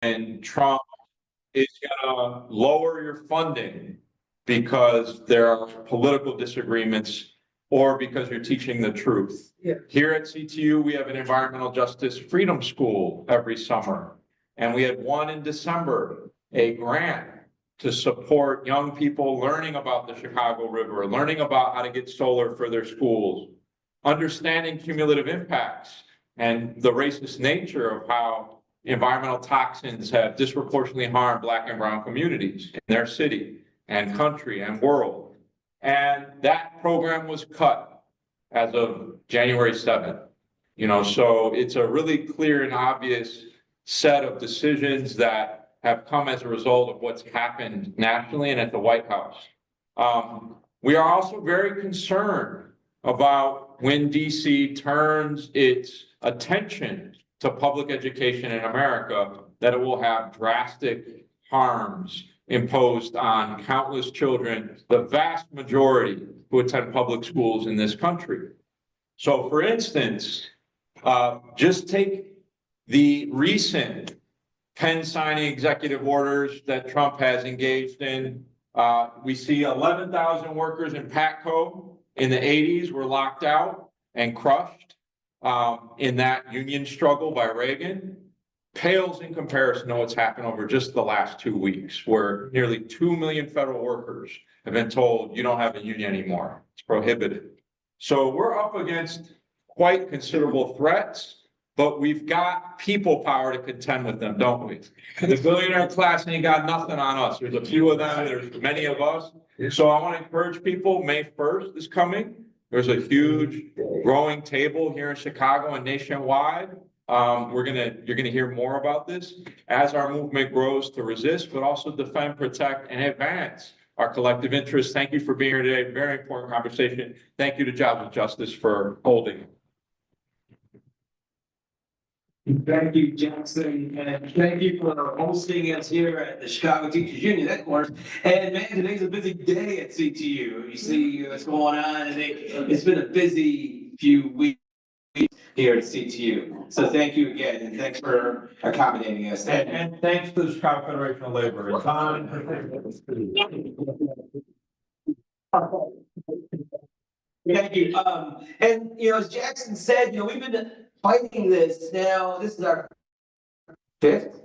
and Trump is gonna lower your funding because there are political disagreements or because you're teaching the truth. Yeah. Here at CTU, we have an environmental justice freedom school every summer. And we had one in December, a grant to support young people learning about the Chicago River, learning about how to get solar for their schools, understanding cumulative impacts and the racist nature of how environmental toxins have disproportionately harmed Black and brown communities in their city and country and world. And that program was cut as of January 7th. So it's a really clear and obvious set of decisions that have come as a result of what's happened nationally and at the White House. We are also very concerned about when DC turns its attention to public education in America, that it will have drastic harms imposed on countless children, the vast majority who attend public schools in this country. So for instance, just take the recent pen signing executive orders that Trump has engaged in. We see 11,000 workers in Patco in the 80s were locked out and crushed in that union struggle by Reagan. Pales in comparison to what's happened over just the last 2 weeks, where nearly 2 million federal workers have been told you don't have a union anymore. It's prohibited. So we're up against quite considerable threats, but we've got people power to contend with them, don't we? The billionaire class ain't got nothing on us. There's a few of them, there's many of us. So I want to encourage people, May 1st is coming. There's a huge growing table here in Chicago and nationwide. You're gonna hear more about this as our movement grows to resist, but also defend, protect, and advance our collective interests. Thank you for being here today. Very important conversation. Thank you to Jobs with Justice for holding it. Thank you, Jackson, and thank you for hosting us here at the Chicago Teachers Union headquarters. And man, today's a busy day at CTU. You see what's going on, and it's been a busy few weeks here at CTU. So thank you again, and thanks for accommodating us. And thanks to the Chicago Federation of Labor. Thank you. And as Jackson said, we've been fighting this now. This is our fifth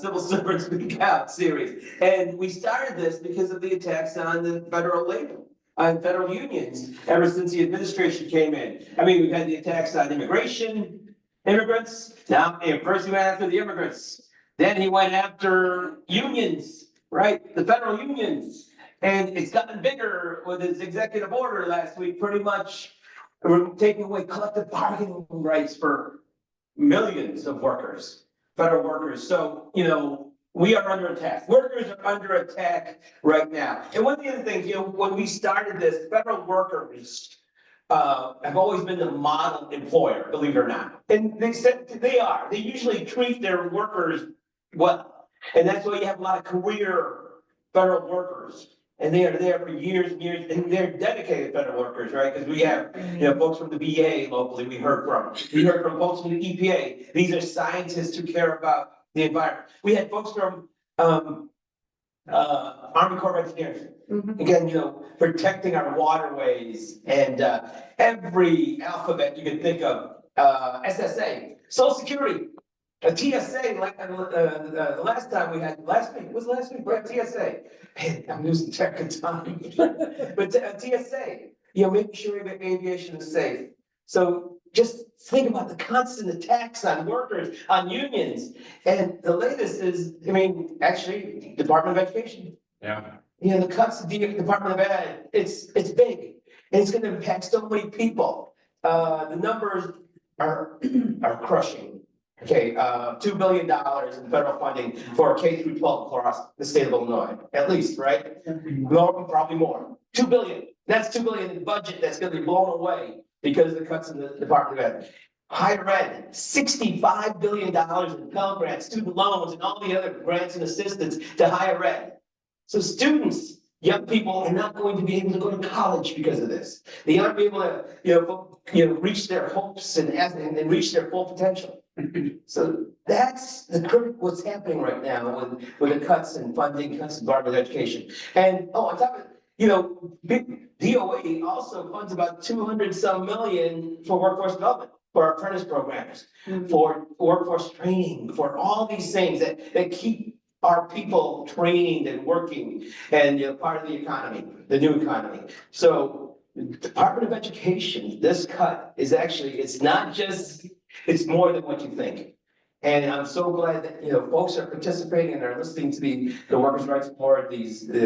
Civil Servants Speak Out series. And we started this because of the attacks on the federal labor, on federal unions, ever since the administration came in. I mean, we've had the attacks on immigrants. Now, first he went after the immigrants. Then he went after unions, right? The federal unions. And it's gotten bigger with his executive order last week, pretty much. We're taking away collective bargaining rights for millions of workers, federal workers. So, we are under attack. Workers are under attack right now. And one of the other things, when we started this, federal workers have always been the model employer, believe it or not. And they said they are. They usually treat their workers well. And that's why you have a lot of career federal workers. And they are there for years and years, and they're dedicated federal workers, right? Because we have, folks from the VA locally we heard from folks from the EPA. These are scientists who care about the environment. We had folks from Army Corps of Engineers, again, protecting our waterways and every alphabet you can think of, SSA, Social Security. A TSA, like the last time we had, last week, we had TSA. Man, I'm losing track of time. But TSA, making sure that aviation is safe. So just think about the constant attacks on workers, on unions. And the latest is, actually, Department of Education. Yeah. The cuts to the Department of Ed, it's big. And it's going to impact so many people. The numbers are crushing. Okay, $2 billion in federal funding for K through 12 across the state of Illinois, at least, right? More, probably more. $2 billion. That's $2 billion in budget that's going to be blown away because of the cuts in the Department of Ed. Higher ed, $65 billion in Pell grants, student loans, and all the other grants and assistance to higher ed. So students, young people, are not going to be able to go to college because of this. They aren't able to, reach their hopes and reach their full potential. So that's what's happening right now with the cuts in funding, cuts in Department of Education. And, on top of, big DOE also funds about 200 some million for workforce development, for apprentice programs, for workforce training, for all these things that keep our people trained and working and, part of the economy, the new economy. So Department of Education, this cut is actually, it's not just, it's more than what you think. And I'm so glad that, folks are participating and are listening to the Workers' Rights Board,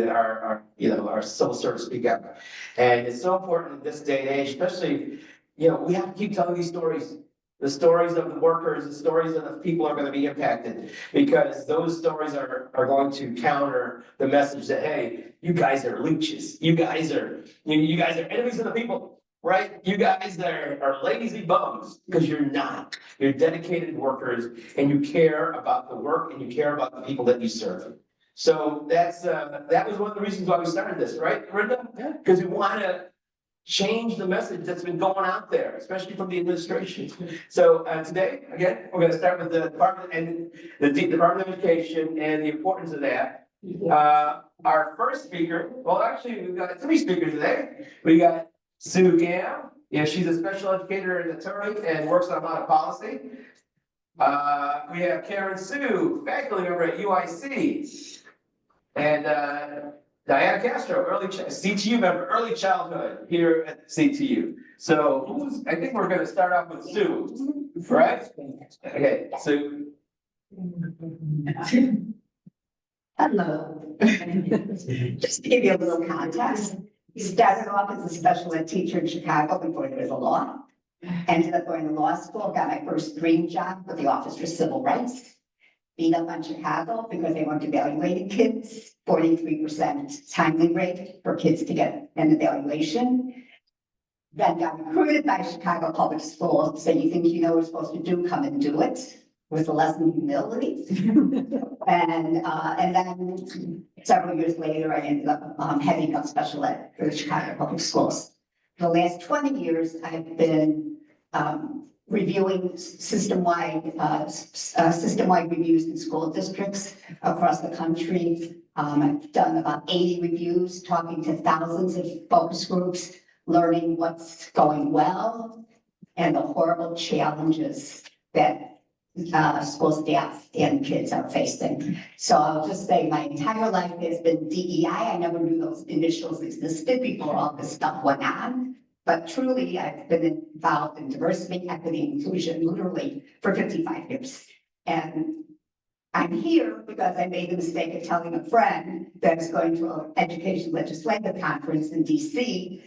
our civil service speak up. And it's so important in this day and age, especially, we have to keep telling these stories. The stories of the workers, the stories of the people are going to be impacted, because those stories are going to counter the message that, hey, you guys are leeches. You guys are enemies of the people, right? You guys are lazy bums, because you're not. You're dedicated workers, and you care about the work, and you care about the people that you serve. So that was one of the reasons why we started this, right, Brenda? Yeah. Because we want to change the message that's been going out there, especially from the administration. So today, again, we're going to start with the Department of Education and the importance of that. Our first speaker, well, actually, we've got 3 speakers today. We got Sue Gam. She's a special educator and attorney and works on a lot of policy. We have Karen Sue, faculty member at UIC. And Diana Castro, CTU member, early childhood here at CTU. So I think we're going to start off with Sue, right? Okay, Sue. Hello. Just to give you a little context, I started off as a special ed teacher in Chicago before there was a law. Ended up going to law school, got my first dream job with the Office for Civil Rights. Beat up on Chicago because they weren't evaluating kids, 43% timely rate for kids to get an evaluation. Then got recruited by Chicago Public Schools, so you think you know what you're supposed to do, come and do it. With a lesson in humility. And then several years later, I ended up heading up special ed for the Chicago Public Schools. For the last 20 years, I've been reviewing system-wide reviews in school districts across the country. I've done about 80 reviews, talking to thousands of focus groups, learning what's going well and the horrible challenges that school staff and kids are facing. So I'll just say my entire life has been DEI. I never knew those initials existed before all this stuff went on. But truly, I've been involved in diversity, equity, inclusion, literally for 55 years. And I'm here because I made the mistake of telling a friend that I was going to an education legislative conference in DC.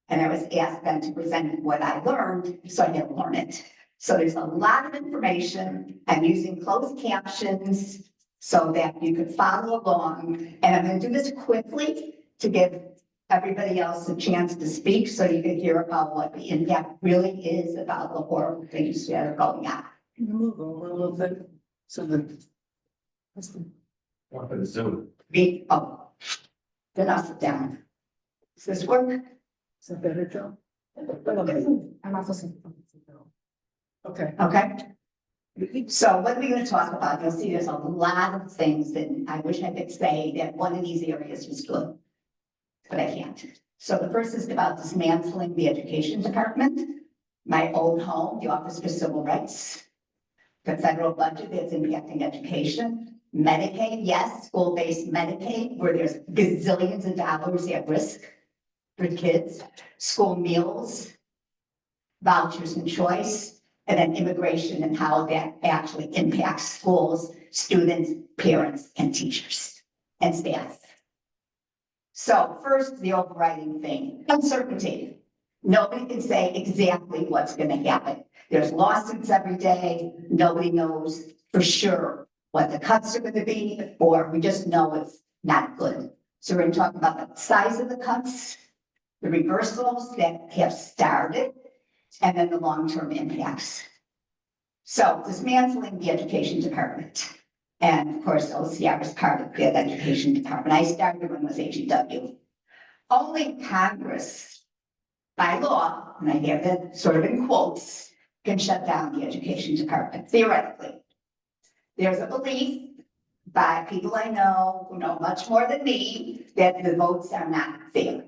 And I was asked then to present what I learned, so I had to learn it. So there's a lot of information. I'm using closed captions so that you can follow along. And I'm going to do this quickly to give everybody else a chance to speak so you can hear about what the impact really is about the horrible things that are going on. Move over a little bit. So the. Zoom. Oh, then I'll sit down. Does this work? Is that better, Joe? I'm also sitting. Okay. Okay. So what are we going to talk about? You'll see there's a lot of things that I wish I could say that one of these areas was good, but I can't. So the first is about dismantling the education department, my old home, the Office for Civil Rights, the federal budget that's impacting education, Medicaid, yes, school-based Medicaid, where there's gazillions of dollars at risk for kids, school meals, vouchers and choice, and then immigration and how that actually impacts schools, students, parents, and teachers and staff. So first, the overriding thing, uncertainty. Nobody can say exactly what's going to happen. There's lawsuits every day. Nobody knows for sure what the cuts are going to be, or we just know it's not good. So we're going to talk about the size of the cuts, the reversals that have started, and then the long-term impacts. So dismantling the education department. And of course, OCR is part of the education department. I started when it was HEW. Only Congress, by law, and I have that sort of in quotes, can shut down the education department, theoretically. There's a belief by people I know who know much more than me that the votes are not fair.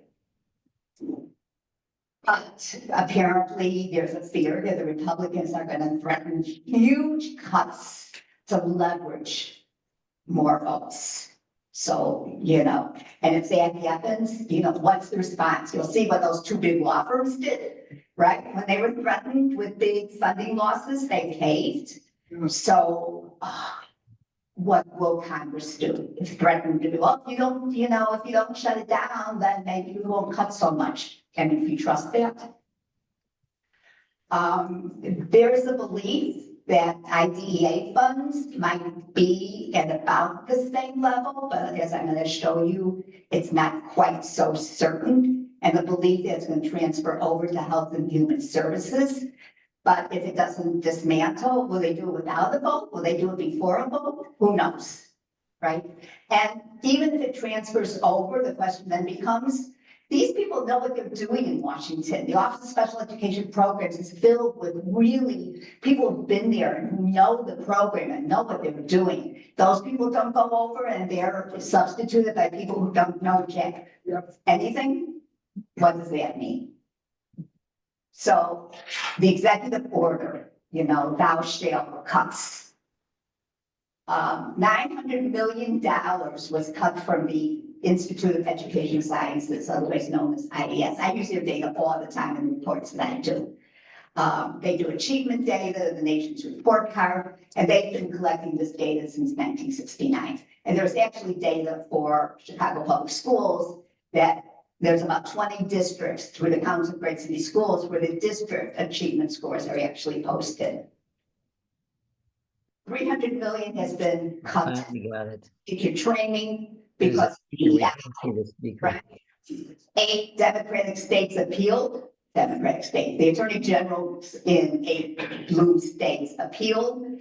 But apparently there's a fear that the Republicans are gonna threaten huge cuts to leverage more votes. So, and if that happens, what's the response? You'll see what those two big law firms did, right? When they were threatened with big funding losses, they caved. So, what will Congress do? If threatened to be, well, if you don't shut it down, then maybe we won't cut so much. And if you trust that, there is a belief that IDEA funds might be at about the same level, but as I'm going to show you, it's not quite so certain. And the belief that it's going to transfer over to Health and Human Services. But if it doesn't dismantle, will they do it without a vote? Will they do it before a vote? Who knows, right? And even if it transfers over, the question then becomes, these people know what they're doing in Washington. The Office of Special Education Programs is filled with really people who've been there and who know the program and know what they're doing. Those people don't go over and they're substituted by people who don't know jack anything. What does that mean? So the executive order, thou shalt cuts. $900 million was cut from the Institute of Education Sciences, otherwise known as IES. I use their data all the time in reports that I do. They do achievement data, the nation's report card, and they've been collecting this data since 1969. And there's actually data for Chicago Public Schools that there's about 20 districts through the Council of Great City Schools where the district achievement scores are actually posted. 300 million has been cut teacher training because right. 8 Democratic states appealed. Democratic state. The Attorney General in 8 blue states appealed.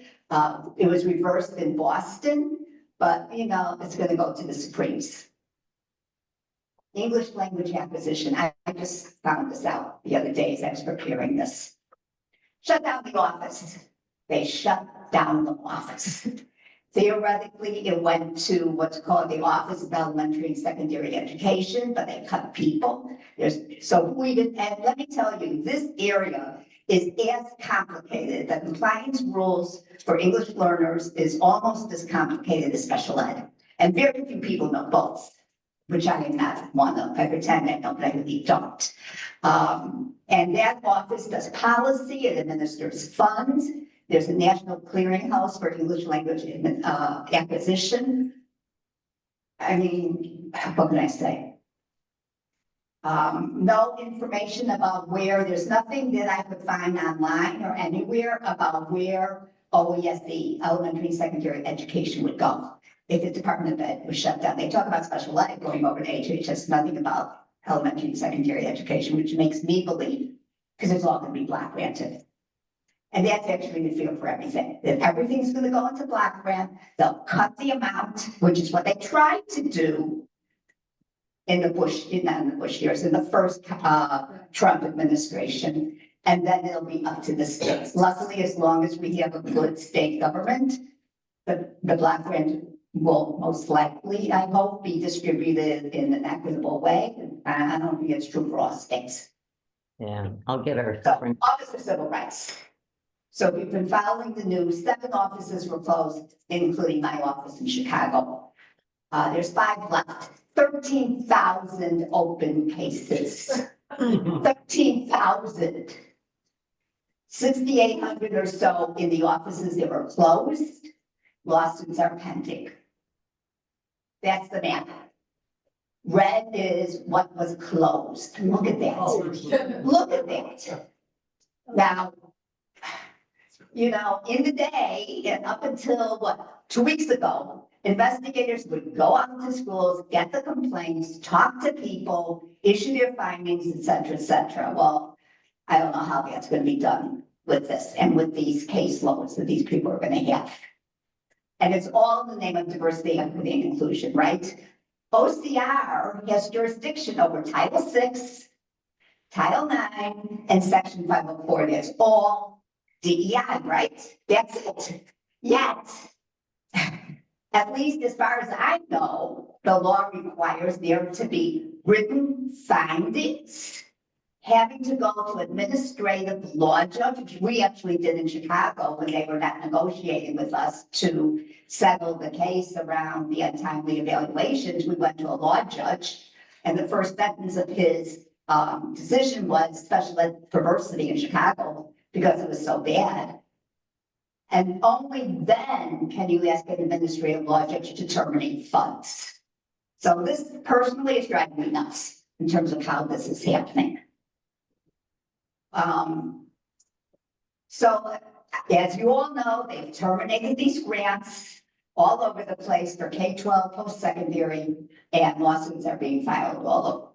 It was reversed in Boston, but it's going to go to the Supremes. English language acquisition. I just found this out the other day as I was preparing this. Shut down the office. They shut down the office. Theoretically, it went to what's called the Office of Elementary and Secondary Education, but they cut people. And let me tell you, this area is as complicated. The compliance rules for English learners is almost as complicated as special ed. And very few people know both, which I am not one of. I pretend I know, but I really don't. And that office does policy, it administers funds. There's a national clearinghouse for English language acquisition. I mean, what can I say? No information about where, there's nothing that I could find online or anywhere about where OESE, elementary and secondary education, would go if the Department of Ed was shut down. They talk about special ed going over to HHS, nothing about elementary and secondary education, which makes me believe, because it's all going to be block granted. And that's actually the fear for everything, that everything's going to go into block grant. They'll cut the amount, which is what they tried to do in the Bush, not in the Bush years, in the first Trump administration. And then it'll be up to the states. Luckily, as long as we have a good state government, the block grant will most likely, I hope, be distributed in an equitable way. I don't think it's true for all states. Yeah, I'll get her. So, Office of Civil Rights. So we've been following the news. 7 offices were closed, including my office in Chicago. There's 5 left. 13,000 open cases. 13,000. 6,800 or so in the offices that were closed. Lawsuits are pending. That's the map. Red is what was closed. Look at that. Look at that. Now, in the day and up until 2 weeks ago, investigators would go out to schools, get the complaints, talk to people, issue their findings, et cetera, et cetera. Well, I don't know how that's going to be done with this and with these caseloads that these people are going to have. And it's all in the name of diversity, equity, and inclusion, right? OCR has jurisdiction over Title VI, Title IX, and Section 504. That's all DEI, right? That's it. Yet, at least as far as I know, the law requires there to be written findings having to go to administrative law judge, which we actually did in Chicago when they were not negotiating with us to settle the case around the untimely evaluations. We went to a law judge, and the first sentence of his decision was special ed perversity in Chicago because it was so bad. And only then can you ask an administrative law judge to terminate funds. So this personally is driving me nuts in terms of how this is happening. So as you all know, they've terminated these grants all over the place for K-12 post-secondary, and lawsuits are being filed all over.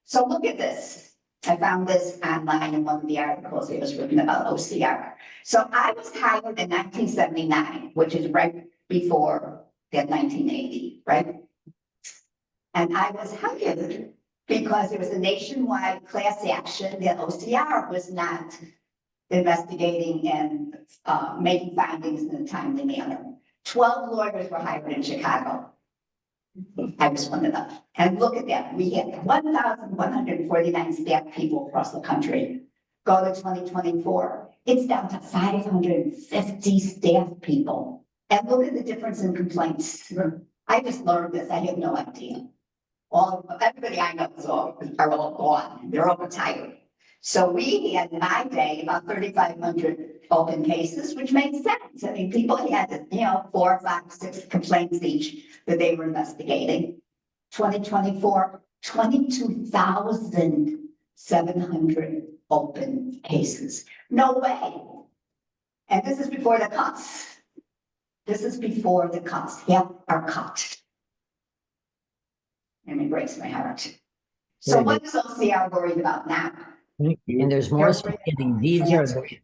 So look at this. I found this online in one of the articles it was written about OCR. So I was hired in 1979, which is right before that 1980, right? And I was hired because it was a nationwide class action that OCR was not investigating and making findings in a timely manner. 12 lawyers were hired in Chicago. I was one of them. And look at that. We had 1,149 staff people across the country. Go to 2024. It's down to 550 staff people. And look at the difference in complaints. I just learned this. I had no idea. Everybody I know are all gone. They're all retired. So we had in my day about 3,500 open cases, which made sense. I mean, people had, 4, 5, 6 complaints each that they were investigating. 2024, 22,700 open cases. No way. And this is before the cuts. This is before the cuts. Half are cut. And it breaks my heart. So what is OCR worried about now? And there's more spaghetti. These are the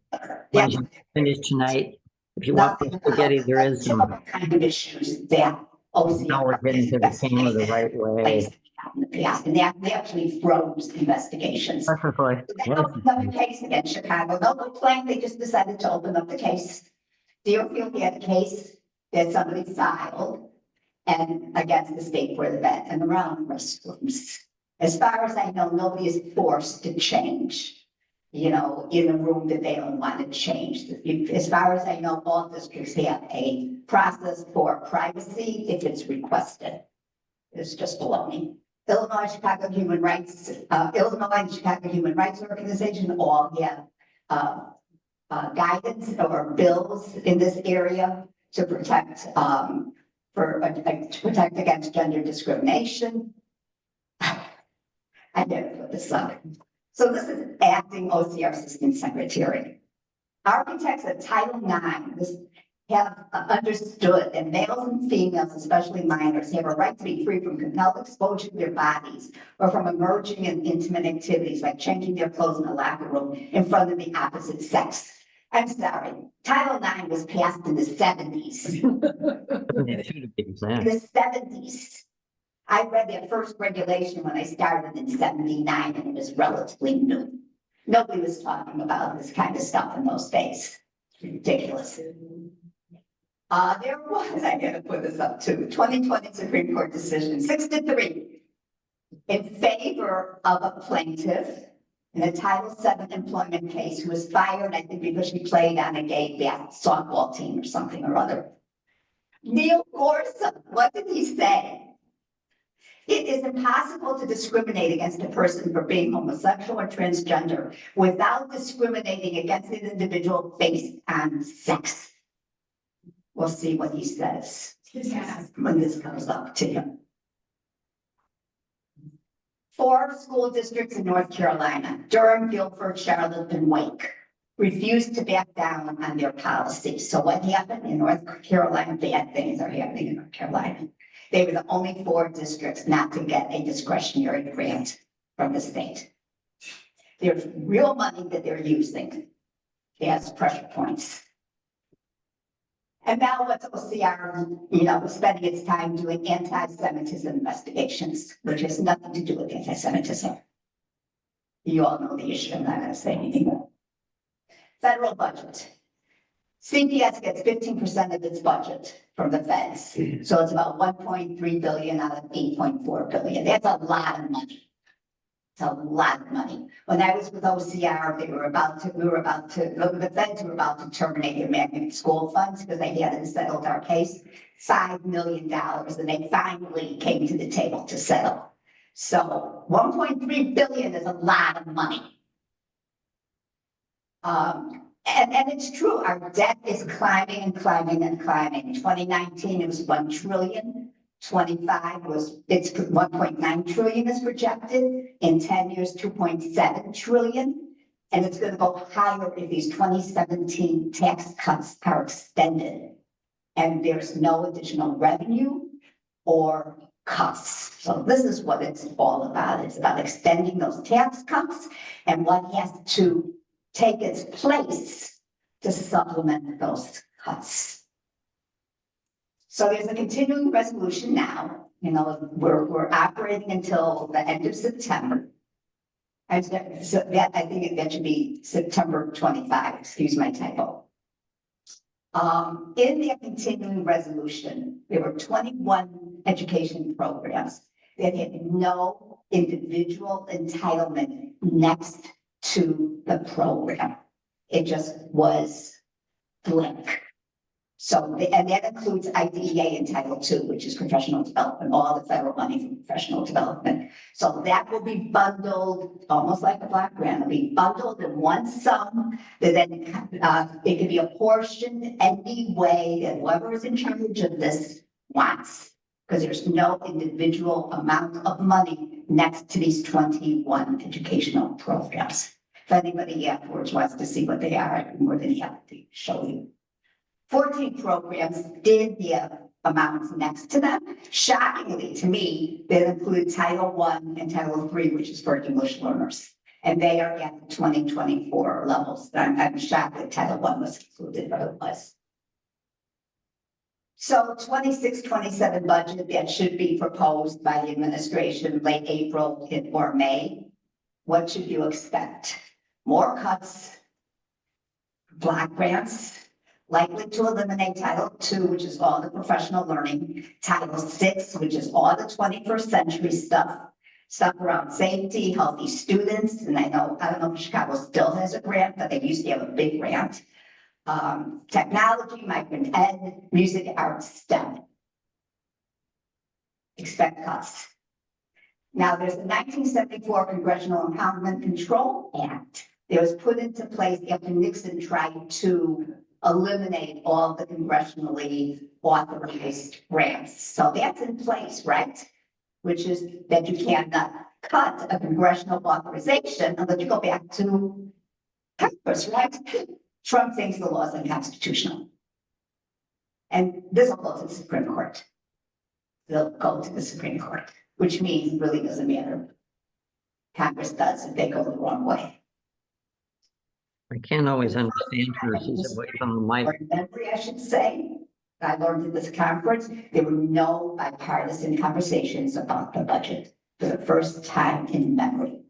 ones you finish tonight. If you want the spaghetti, there is some. Kind of issues that OCR. Now we're getting to the camera the right way. In the past, and they actually froze investigations. Perfectly. They opened up a case against Chicago. No complaint, they just decided to open up the case. Deerfield had a case that somebody filed and against the state board of ed and around restrooms. As far as I know, nobody is forced to change, in a room that they don't want to change. As far as I know, all districts have a process for privacy if it's requested. It's just baloney. Illinois and Chicago Human Rights Organization all have guidance or bills in this area to protect against gender discrimination. I never put this up. So this is acting OCR Assistant Secretary. Architects of Title IX have understood that males and females, especially minors, have a right to be free from compelled exposure to their bodies or from emerging in intimate activities like changing their clothes in the locker room in front of the opposite sex. I'm sorry, Title IX was passed in the 70s. In the 70s. I read that first regulation when I started in 79 and it was relatively new. Nobody was talking about this kind of stuff in those days. It's ridiculous. There was, I gotta put this up too, 2020 Supreme Court decision, 6-3, in favor of a plaintiff in a Title VII employment case who was fired, I think, because she played on a gay softball team or something or other. Neil Gorsuch, what did he say? It is impossible to discriminate against a person for being homosexual or transgender without discriminating against an individual based on sex. We'll see what he says when this comes up to him. 4 school districts in North Carolina, Durham, Guilford, Charlotte, and Wake, refused to back down on their policy. So what happened in North Carolina? Bad things are happening in North Carolina. They were the only 4 districts not to get a discretionary grant from the state. There's real money that they're using as pressure points. And now what's OCR, spending its time doing anti-Semitism investigations, which has nothing to do with anti-Semitism. You all know the issue, I'm not gonna say anything more. federal budget. CPS gets 15% of its budget from the feds. So it's about 1.3 billion out of 8.4 billion. That's a lot of money. It's a lot of money. When I was with OCR, the feds were about to terminate their magnet school funds because they hadn't settled our case. $5 million, and they finally came to the table to settle. So 1.3 billion is a lot of money. And it's true, our debt is climbing and climbing and climbing. In 2019, it was 1 trillion. 25 it's 1.9 trillion is projected. In 10 years, 2.7 trillion. And it's going to go higher if these 2017 tax cuts are extended. And there's no additional revenue or cuts. So this is what it's all about. It's about extending those tax cuts and what has to take its place to supplement those cuts. So there's a continuing resolution now. You know, we're operating until the end of September. And so that, I think that should be September 25, excuse my typo. In the continuing resolution, there were 21 education programs that had no individual entitlement next to the program. It just was blank. So, and that includes IDEA in Title II, which is professional development, all the federal money from professional development. So that will be bundled, almost like a block grant, it'll be bundled in one sum, that then it can be apportioned any way that whoever is in charge of this wants, because there's no individual amount of money next to these 21 educational programs. If anybody afterwards wants to see what they are, I'd be more than happy to show you. 14 programs did have amounts next to them. Shockingly to me, they include Title I and Title III, which is for English learners. And they are at the 2024 levels. I'm shocked that Title I was included, but it was. So 26-27 budget that should be proposed by the administration late April or May. What should you expect? More cuts, block grants, likely to eliminate Title II, which is all the professional learning, Title VI, which is all the 21st century stuff around safety, healthy students. And I don't know if Chicago still has a grant, but they used to have a big grant. Technology, migrant ed, music, arts, STEM. Expect cuts. Now, there's the 1974 Congressional Empowerment Control Act. It was put into place after Nixon tried to eliminate all the congressionally authorized grants. So that's in place, right? Which is that you cannot cut a congressional authorization unless you go back to Congress, right? Trump thinks the law is unconstitutional. And this will go to the Supreme Court. They'll go to the Supreme Court, which means it really doesn't matter. Congress does if they go the wrong way. I can't always understand her. She's away from the mic. Or memory, I should say. I learned at this conference, there were no bipartisan conversations about the budget for the first time in memory.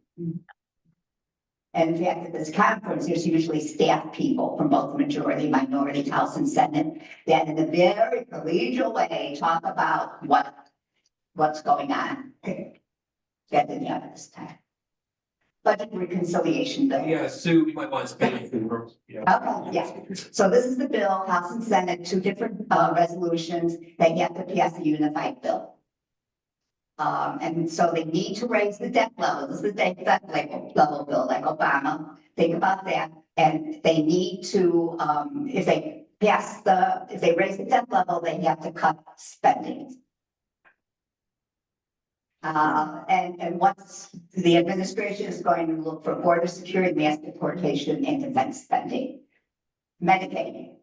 And in fact, at this conference, there's usually staff people from both the majority, minority, House and Senate that in a very collegial way talk about what's going on. That didn't happen this time. Budget reconciliation bill. Yeah, Sue, you might want to speak. Okay, yeah. So this is the bill, House and Senate, two different resolutions. They have to pass a unified bill. And so they need to raise the debt level. This is the debt level bill, like Obama. Think about that. And they need to, if they raise the debt level, they have to cut spending. And once the administration is going to look for border security, mass deportation, and defense spending. Medicaid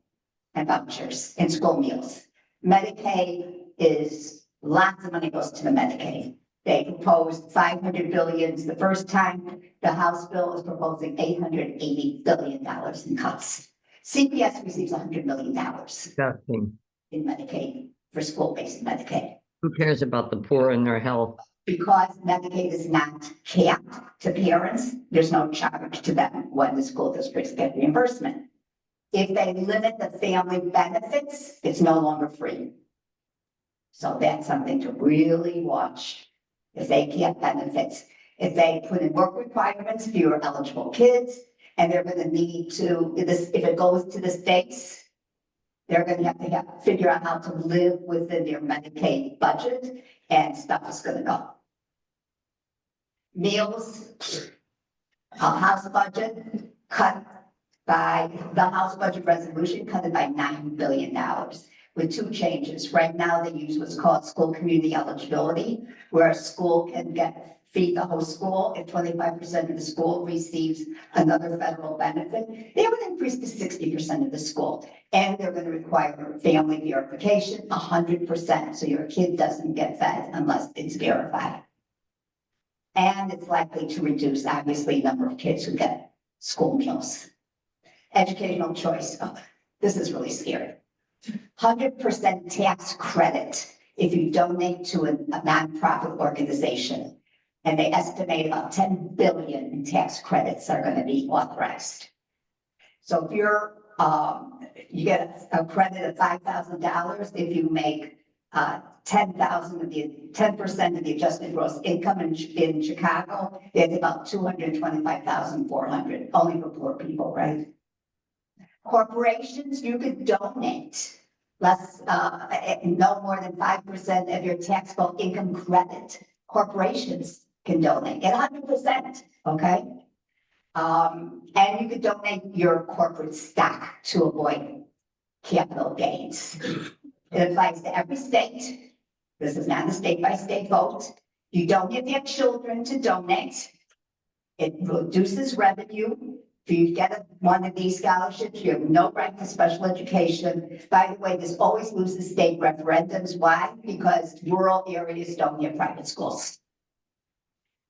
and vouchers and school meals. Medicaid is lots of money goes to the Medicaid. They proposed 500 billion the first time. The House bill is proposing $880 billion in cuts. CPS receives $100 million Disgusting. in Medicaid for school-based Medicaid. Who cares about the poor and their health? Because Medicaid is not capped to parents, there's no charge to them when the school districts get reimbursement. If they limit the family benefits, it's no longer free. So that's something to really watch. If they cap benefits, if they put in work requirements, fewer eligible kids, and they're gonna need to, if it goes to the states, they're gonna have to figure out how to live within their Medicaid budget, and stuff is gonna go. Meals, House budget cut by, the House budget resolution cut it by $9 billion with two changes. Right now, they use what's called school community eligibility, where a school can feed the whole school if 25% of the school receives another federal benefit. They would increase to 60% of the school, and they're going to require family verification 100%, so your kid doesn't get fed unless it's verified. And it's likely to reduce, obviously, the number of kids who get school meals. Educational choice. Oh, this is really scary. 100% tax credit if you donate to a nonprofit organization. And they estimate about 10 billion in tax credits are going to be authorized. So if you're, you get a credit of $5,000 if you make 10% of the adjusted gross income in Chicago, it's about 225,400, only for poor people, right? Corporations, you could donate less, no more than 5% of your taxable income credit. Corporations can donate at 100%, okay? And you could donate your corporate stock to avoid capital gains. It applies to every state. This is not a state-by-state vote. You don't get your children to donate. It reduces revenue. If you get one of these scholarships, you have no right to special education. By the way, this always loses state referendums. Why? Because rural areas don't get private schools.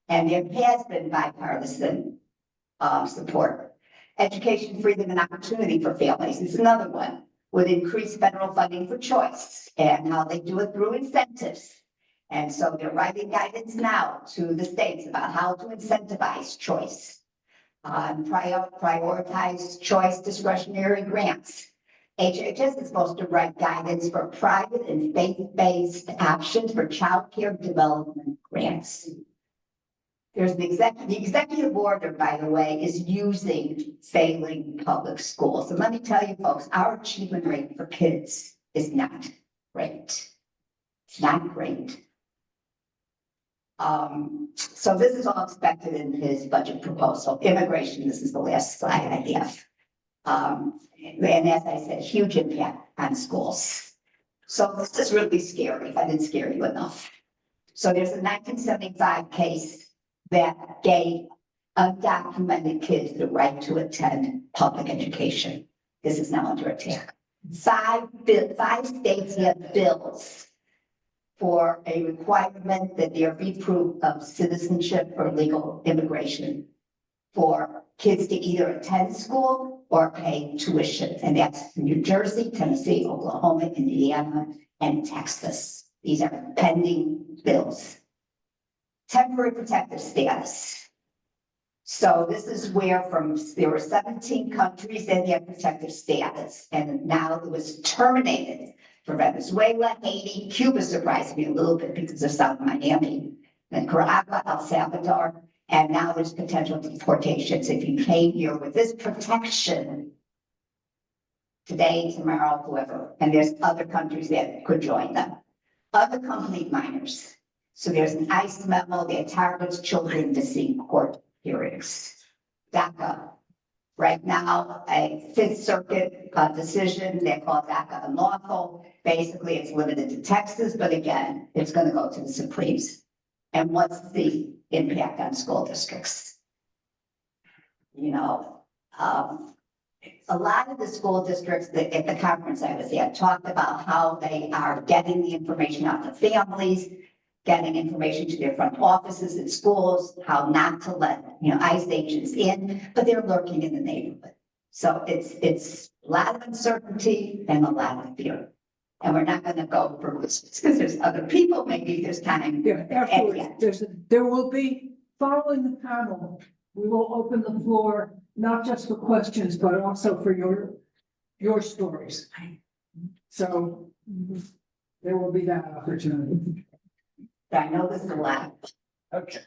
And there has been bipartisan support. Education, freedom, and opportunity for families is another one. Would increase federal funding for choice, and how they do it through incentives. And so they're writing guidance now to the states about how to incentivize choice. Prioritize choice discretionary grants. HHS is supposed to write guidance for private and faith-based options for child care development grants. There's the executive order, by the way, is using failing public schools. And let me tell you, folks, our achievement rate for kids is not great. It's not great. So this is all expected in his budget proposal. Immigration, this is the last slide I have. And as I said, huge impact on schools. So this is really scary, if I didn't scare you enough. So there's a 1975 case that gave undocumented kids the right to attend public education. This is now under attack. Five states have bills for a requirement that there be proof of citizenship or legal immigration for kids to either attend school or pay tuition. And that's New Jersey, Tennessee, Oklahoma, Indiana, and Texas. These are pending bills. Temporary protective status. So this is where there were 17 countries that had protective status, and now it was terminated for Venezuela, Haiti, Cuba surprised me a little bit because of South Miami, Nicaragua, El Salvador, and now there's potential deportations if you came here with this protection today, tomorrow, whoever, and there's other countries that could join them. Unaccompanied minors. So there's an ICE memo that targets children missing court hearings. DACA. Right now, a Fifth Circuit decision, they call DACA unlawful. Basically, it's limited to Texas, but again, it's going to go to the Supremes. And what's the impact on school districts? You know, a lot of the school districts that at the conference I was at talked about how they are getting the information out to families, getting information to their front offices in schools, how not to let, ICE agents in, but they're lurking in the neighborhood. So it's a lot of uncertainty and a lot of fear. And we're not gonna go for, because there's other people, maybe there's time. Yeah, afterwards, yeah. there will be, following the panel, we will open the floor, not just for questions, but also for your stories. So there will be that opportunity. I know this is a lot. Okay.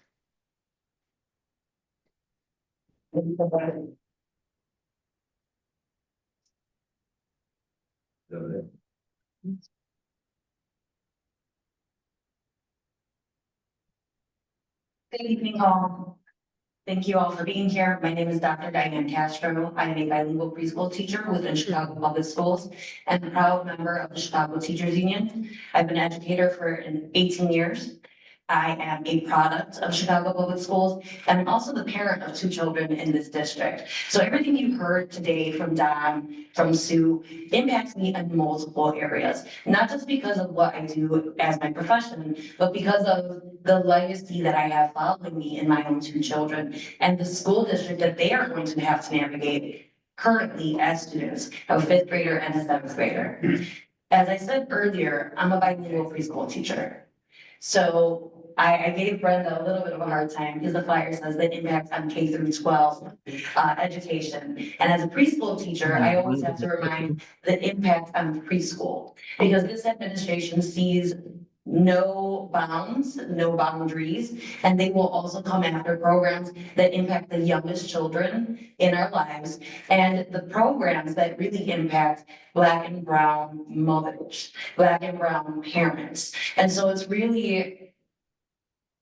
Good evening, all. Thank you all for being here. My name is Dr. Diane Castro. I am a bilingual preschool teacher within Chicago Public Schools and a proud member of the Chicago Teachers Union. I've been an educator for 18 years. I am a product of Chicago Public Schools, and I'm also the parent of 2 children in this district. So everything you heard today from Don, from Sue, impacts me in multiple areas, not just because of what I do as my profession, but because of the legacy that I have following me in my own 2 children and the school district that they are going to have to navigate currently as students, a 5th grader and a 7th grader. As I said earlier, I'm a bilingual preschool teacher. So I gave Brenda a little bit of a hard time because the flyer says the impact on K through 12 education. And as a preschool teacher, I always have to remind the impact on preschool, because this administration sees no bounds, no boundaries, and they will also come after programs that impact the youngest children in our lives, and the programs that really impact Black and brown mothers, Black and brown parents. And so it's really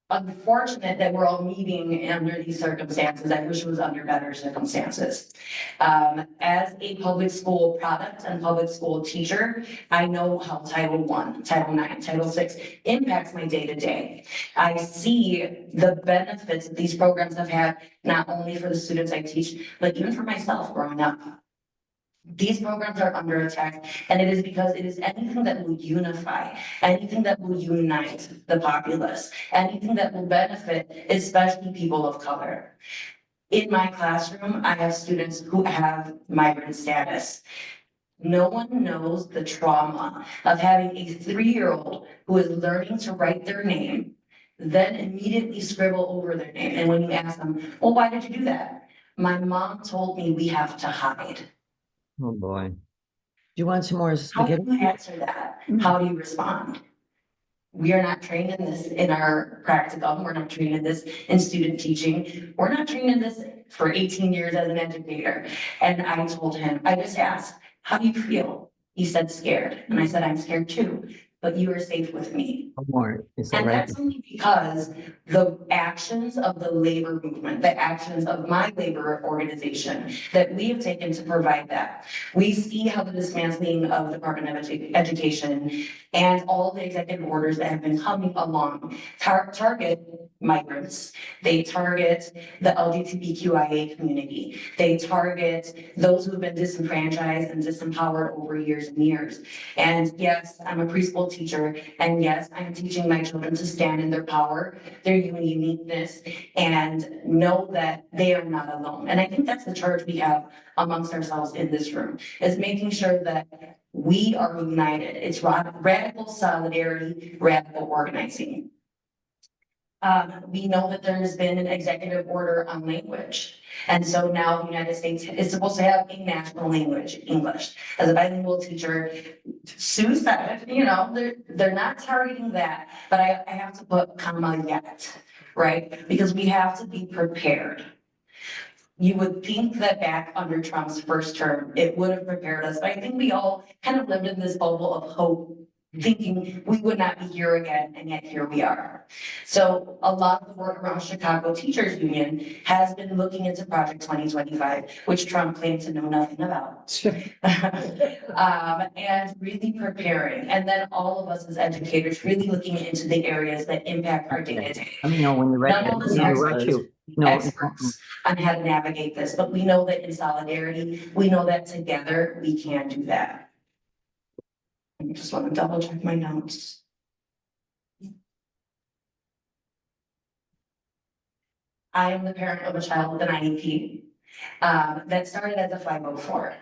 unfortunate that we're all meeting under these circumstances. I wish it was under better circumstances. As a public school product and public school teacher, I know how Title I, Title IX, Title VI impacts my day-to-day. I see the benefits that these programs have had, not only for the students I teach, but even for myself growing up. These programs are under attack, and it is because it is anything that will unify, anything that will unite the populace, anything that will benefit, especially people of color. In my classroom, I have students who have migrant status. No one knows the trauma of having a 3-year-old who is learning to write their name, then immediately scribble over their name. And when you ask them, well, why did you do that? My mom told me we have to hide. Oh, boy. Do you want some more How spaghetti? do you answer that? How do you respond? We are not trained in this in our practicum. We're not trained in this in student teaching. We're not trained in this for 18 years as an educator. And I told him, I just asked, how do you feel? He said, scared. And I said, I'm scared too, but you are safe with me. One more. Is that And right? that's only because the actions of the labor movement, the actions of my labor organization that we have taken to provide that. We see how the dismantling of the Department of Education and all the executive orders that have been coming along target migrants. They target the LGBTQIA community. They target those who have been disenfranchised and disempowered over years and years. And yes, I'm a preschool teacher, and yes, I'm teaching my children to stand in their power, their uniqueness, and know that they are not alone. And I think that's the charge we have amongst ourselves in this room, is making sure that we are united. It's radical solidarity, radical organizing. We know that there has been an executive order on language. And so now the United States is supposed to have a national language, English. As a bilingual teacher, Sue said, they're not targeting that, but I have to put comma yet, right? Because we have to be prepared. You would think that back under Trump's first term, it would have prepared us, but I think we all kind of lived in this bubble of hope, thinking we would not be here again, and yet here we are. So a lot of the work around Chicago Teachers Union has been looking into Project 2025, which Trump claimed to know nothing about. And really preparing, and then all of us as educators really looking into the areas that impact our day-to-day. Let me know when you're ready. None of us No, are rush you. No, experts on how to navigate this, but we know that in solidarity, we know that together we can do that. I just want to double check my notes. I am the parent of a child with an IEP that started as a 504.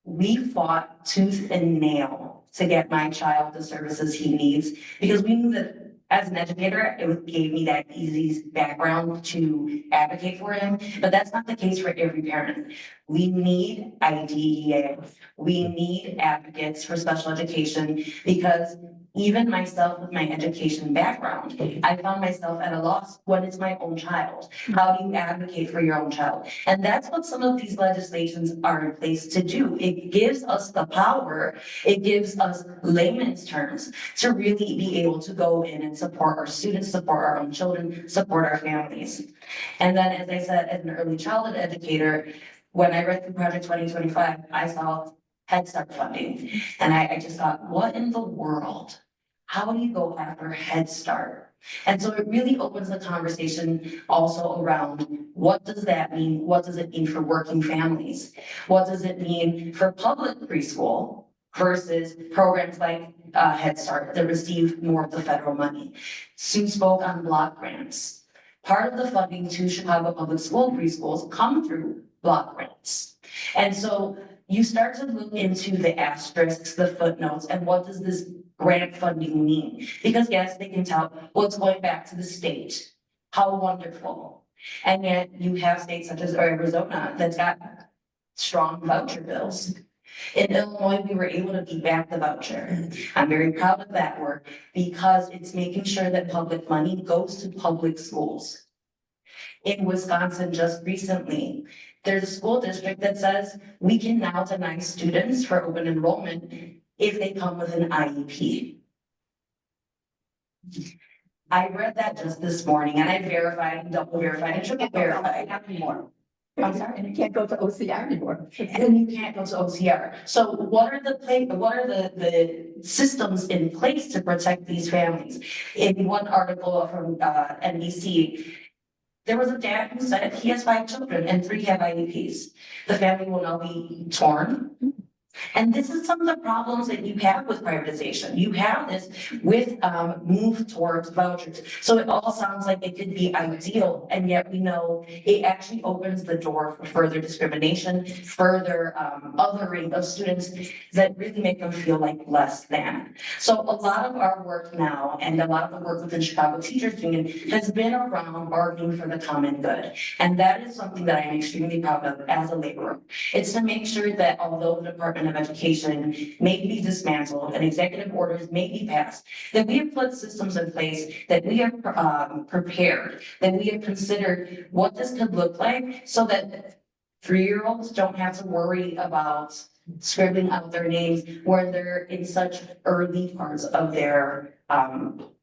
We fought tooth and nail to get my child the services he needs, because we knew that as an educator, gave me that easy background to advocate for him, but that's not the case for every parent. We need IDEA, we need advocates for special education, because even myself with my education background, I found myself at a loss when it's my own child. How do you advocate for your own child? And that's what some of these legislations are in place to do. It gives us the power, it gives us layman's terms to really be able to go in and support our students, support our own children, support our families. And then, as I said, as an early childhood educator, when I read through Project 2025, I saw Head Start funding. And I just thought, what in the world? How do you go after Head Start? And so it really opens the conversation also around what does that mean? What does it mean for working families? What does it mean for public preschool versus programs like Head Start that receive more of the federal money? Sue spoke on block grants. Part of the funding to Chicago public school preschools come through block grants. And so you start to look into the asterisks, the footnotes, and what does this grant funding mean? Because yes, they can tell, well, it's going back to the state. How wonderful. And yet you have states such as Arizona that's got strong voucher bills. In Illinois, we were able to beat back the voucher. I'm very proud of that work because it's making sure that public money goes to public schools. In Wisconsin, just recently, there's a school district that says we can now deny students for open enrollment if they come with an IEP. I read that just this morning and I verified, double verified, and triple verified. Anymore. I'm sorry. And you can't go to OCR anymore. And you can't go to OCR. So what are the systems in place to protect these families? In one article from NBC, there was a dad who said he has 5 children and 3 have IEPs. The family will now be torn. And this is some of the problems that you have with privatization. You have this with move towards vouchers. So it all sounds like it could be ideal, and yet we know it actually opens the door for further discrimination, further othering of students that really make them feel like less than. So a lot of our work now, and a lot of the work within Chicago Teachers Union, has been around bargaining for the common good. And that is something that I'm extremely proud of as a laborer. It's to make sure that although the Department of Education may be dismantled and executive orders may be passed, that we have put systems in place, that we have prepared, that we have considered what this could look like so that 3-year-olds don't have to worry about scribbling out their names when they're in such early parts of their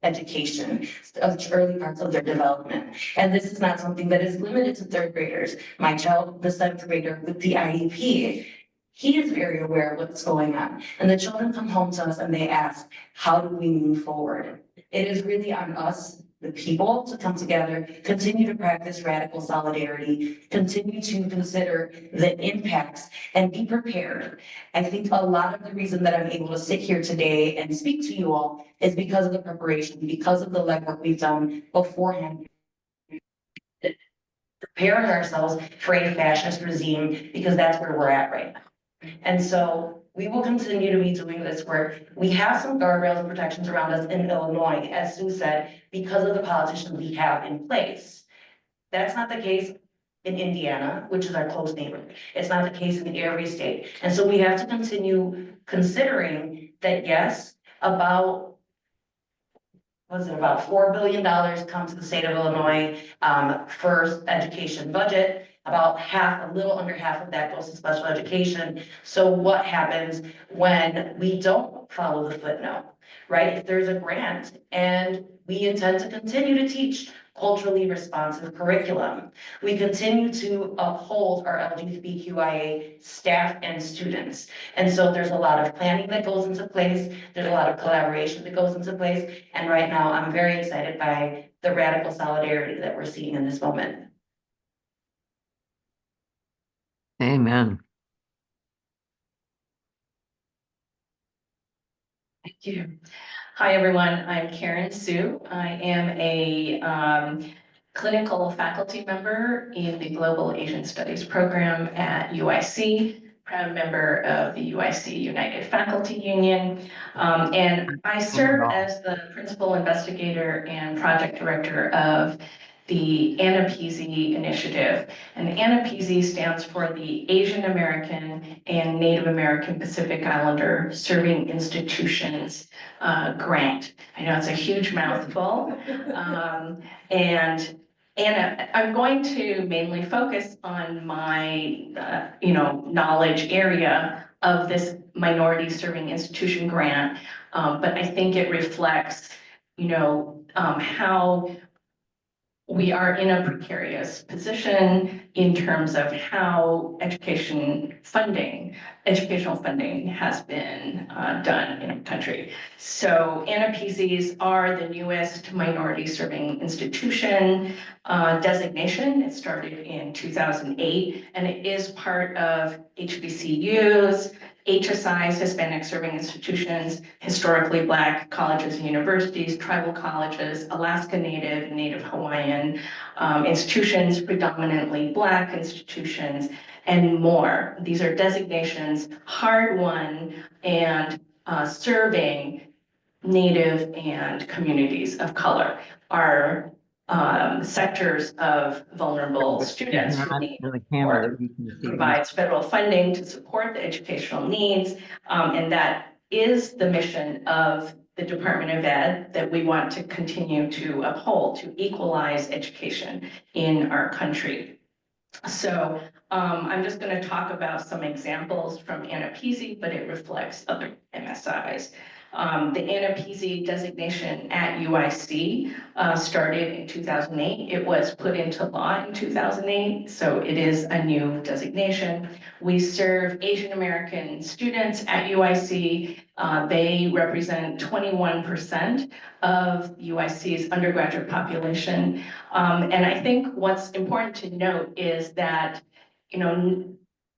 education, early parts of their development. And this is not something that is limited to 3rd graders. My child, the 7th grader with the IEP, he is very aware of what's going on. And the children come home to us and they ask, how do we move forward? It is really on us, the people, to come together, continue to practice radical solidarity, continue to consider the impacts and be prepared. I think a lot of the reason that I'm able to sit here today and speak to you all is because of the preparation, because of the legwork we've done beforehand, preparing ourselves for a fascist regime, because that's where we're at right now. And so we will continue to be doing this work. We have some guardrails and protections around us in Illinois, as Sue said, because of the politicians we have in place. That's not the case in Indiana, which is our close neighbor. It's not the case in every state. And so we have to continue considering that, yes, about $4 billion come to the state of Illinois for education budget. About half, a little under half of that goes to special education. So what happens when we don't follow the footnote, right? If there's a grant and we intend to continue to teach culturally responsive curriculum, we continue to uphold our LGBTQIA staff and students. And so there's a lot of planning that goes into place. There's a lot of collaboration that goes into place. And right now I'm very excited by the radical solidarity that we're seeing in this moment. Amen. Thank you. Hi, everyone. I'm Karen Sue. I am a clinical faculty member in the Global Asian Studies program at UIC. proud member of the UIC United Faculty Union. And I serve as the principal investigator and project director of the ANAPZ initiative. And the ANAPZ stands for the Asian American and Native American Pacific Islander Serving Institutions grant. I know it's a huge mouthful. And I'm going to mainly focus on my, knowledge area of this minority serving institution grant. But I think it reflects, how we are in a precarious position in terms of how educational funding has been done in the country. So ANAPZs are the newest minority serving institution designation. It started in 2008, and it is part of HBCUs, HSIs, Hispanic Serving Institutions, historically Black colleges and universities, tribal colleges, Alaska Native and Native Hawaiian institutions, predominantly Black institutions, and more. These are designations hard won and serving Native and communities of color. Are sectors of vulnerable students who need support, provides federal funding to support the educational needs, and that is the mission of the Department of Ed that we want to continue to uphold, to equalize education in our country. So I'm just going to talk about some examples from ANAPZ, but it reflects other MSIs. The ANAPZ designation at UIC started in 2008. It was put into law in 2008, so it is a new designation. We serve Asian American students at UIC. They represent 21% of UIC's undergraduate population. And I think what's important to note is that,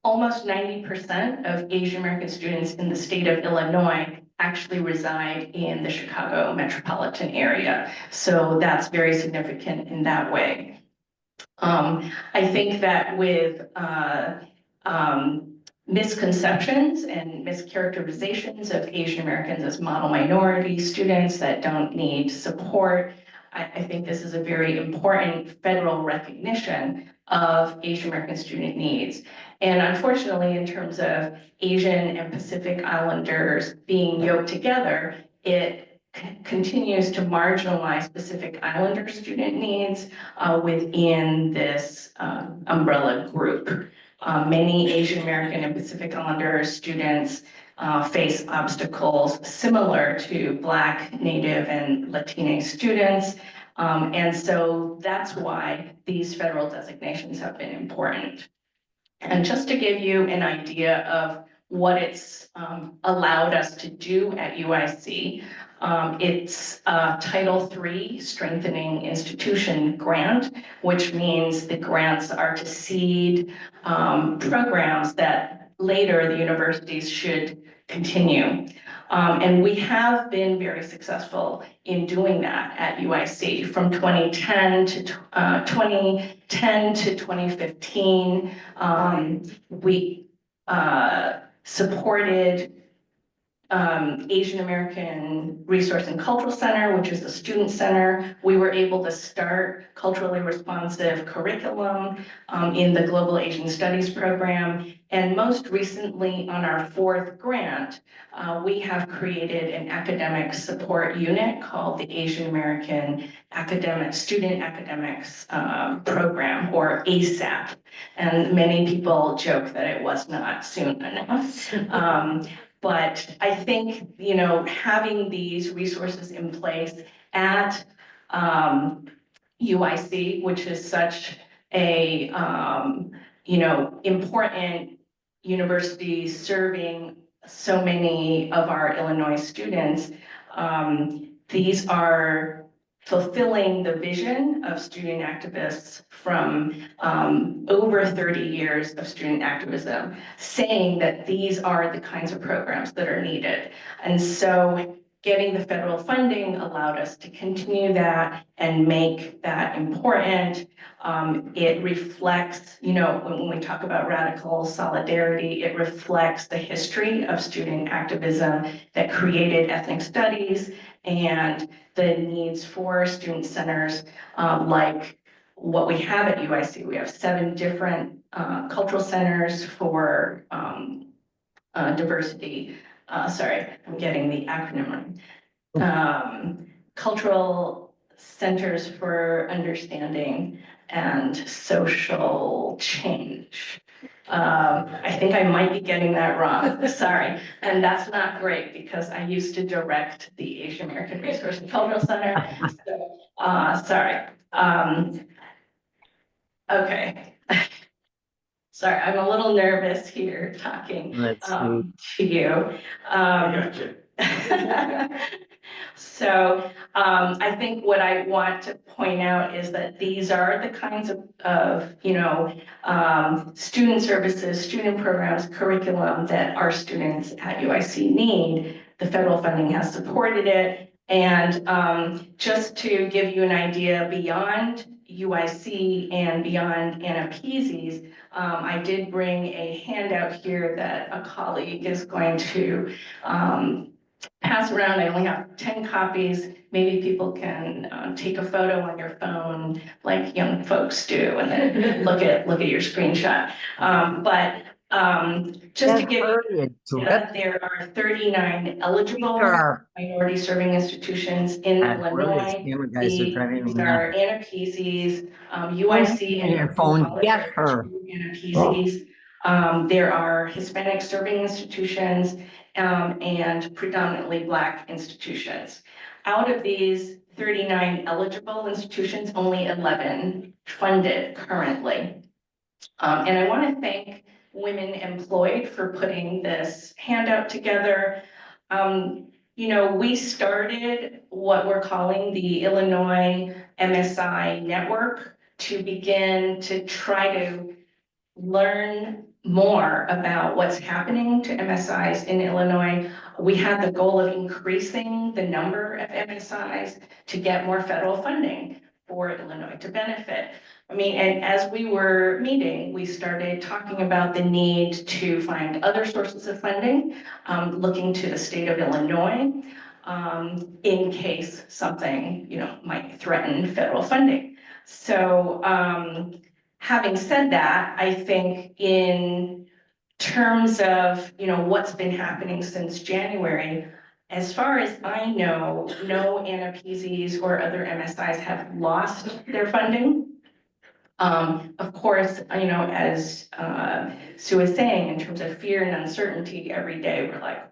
almost 90% of Asian American students in the state of Illinois actually reside in the Chicago metropolitan area. So that's very significant in that way. I think that with misconceptions and mischaracterizations of Asian Americans as model minority students that don't need support, I think this is a very important federal recognition of Asian American student needs. And unfortunately, in terms of Asian and Pacific Islanders being yoked together, it continues to marginalize Pacific Islander student needs within this umbrella group. Many Asian American and Pacific Islander students face obstacles similar to Black, Native, and Latino students. And so that's why these federal designations have been important. And just to give you an idea of what it's allowed us to do at UIC, it's Title III Strengthening Institution Grant, which means the grants are to seed programs that later the universities should continue. And we have been very successful in doing that at UIC from 2010 to 2015. We supported Asian American Resource and Cultural Center, which is a student center. We were able to start culturally responsive curriculum in the Global Asian Studies program. And most recently on our fourth grant, we have created an academic support unit called the Asian American Student Academics Program, or ASAP. And many people joke that it was not soon enough. But I think, having these resources in place at UIC, which is such a, important university serving so many of our Illinois students, these are fulfilling the vision of student activists from over 30 years of student activism, saying that these are the kinds of programs that are needed. And so getting the federal funding allowed us to continue that and make that important. It reflects, when we talk about radical solidarity, it reflects the history of student activism that created ethnic studies and the needs for student centers, like what we have at UIC. We have 7 different cultural centers for diversity. Sorry, I'm getting the acronym right. Cultural centers for understanding and social change. I think I might be getting that wrong, sorry. And that's not great because I used to direct the Asian American Resource and Cultural Center. So, sorry. Okay. Sorry, I'm a little nervous here talking Let's see. to you. Gotcha. So I think what I want to point out is that these are the kinds of student services, student programs, curriculum that our students at UIC need. The federal funding has supported it. And just to give you an idea, beyond UIC and beyond Anna Peasy's, I did bring a handout here that a colleague is going to pass around. I only have 10 copies. Maybe people can take a photo on your phone like young folks do and then look at your screenshot. Just to give you, there are 39 eligible minority serving institutions in Illinois. These are Anna Peasy's, UIC and phone. Get her. Anna Peasy's. There are Hispanic serving institutions and predominantly Black institutions. Out of these 39 eligible institutions, only 11 funded currently. And I want to thank Women Employed for putting this handout together. We started what we're calling the Illinois MSI network to begin to try to learn more about what's happening to MSIs in Illinois. We had the goal of increasing the number of MSIs to get more federal funding for Illinois to benefit. And as we were meeting, we started talking about the need to find other sources of funding, looking to the state of Illinois, in case something, might threaten federal funding. So, having said that, I think in terms of, what's been happening since January, as far as I know, no Anna Peasy's or other MSIs have lost their funding. Of course, as Sue was saying, in terms of fear and uncertainty every day, we're like,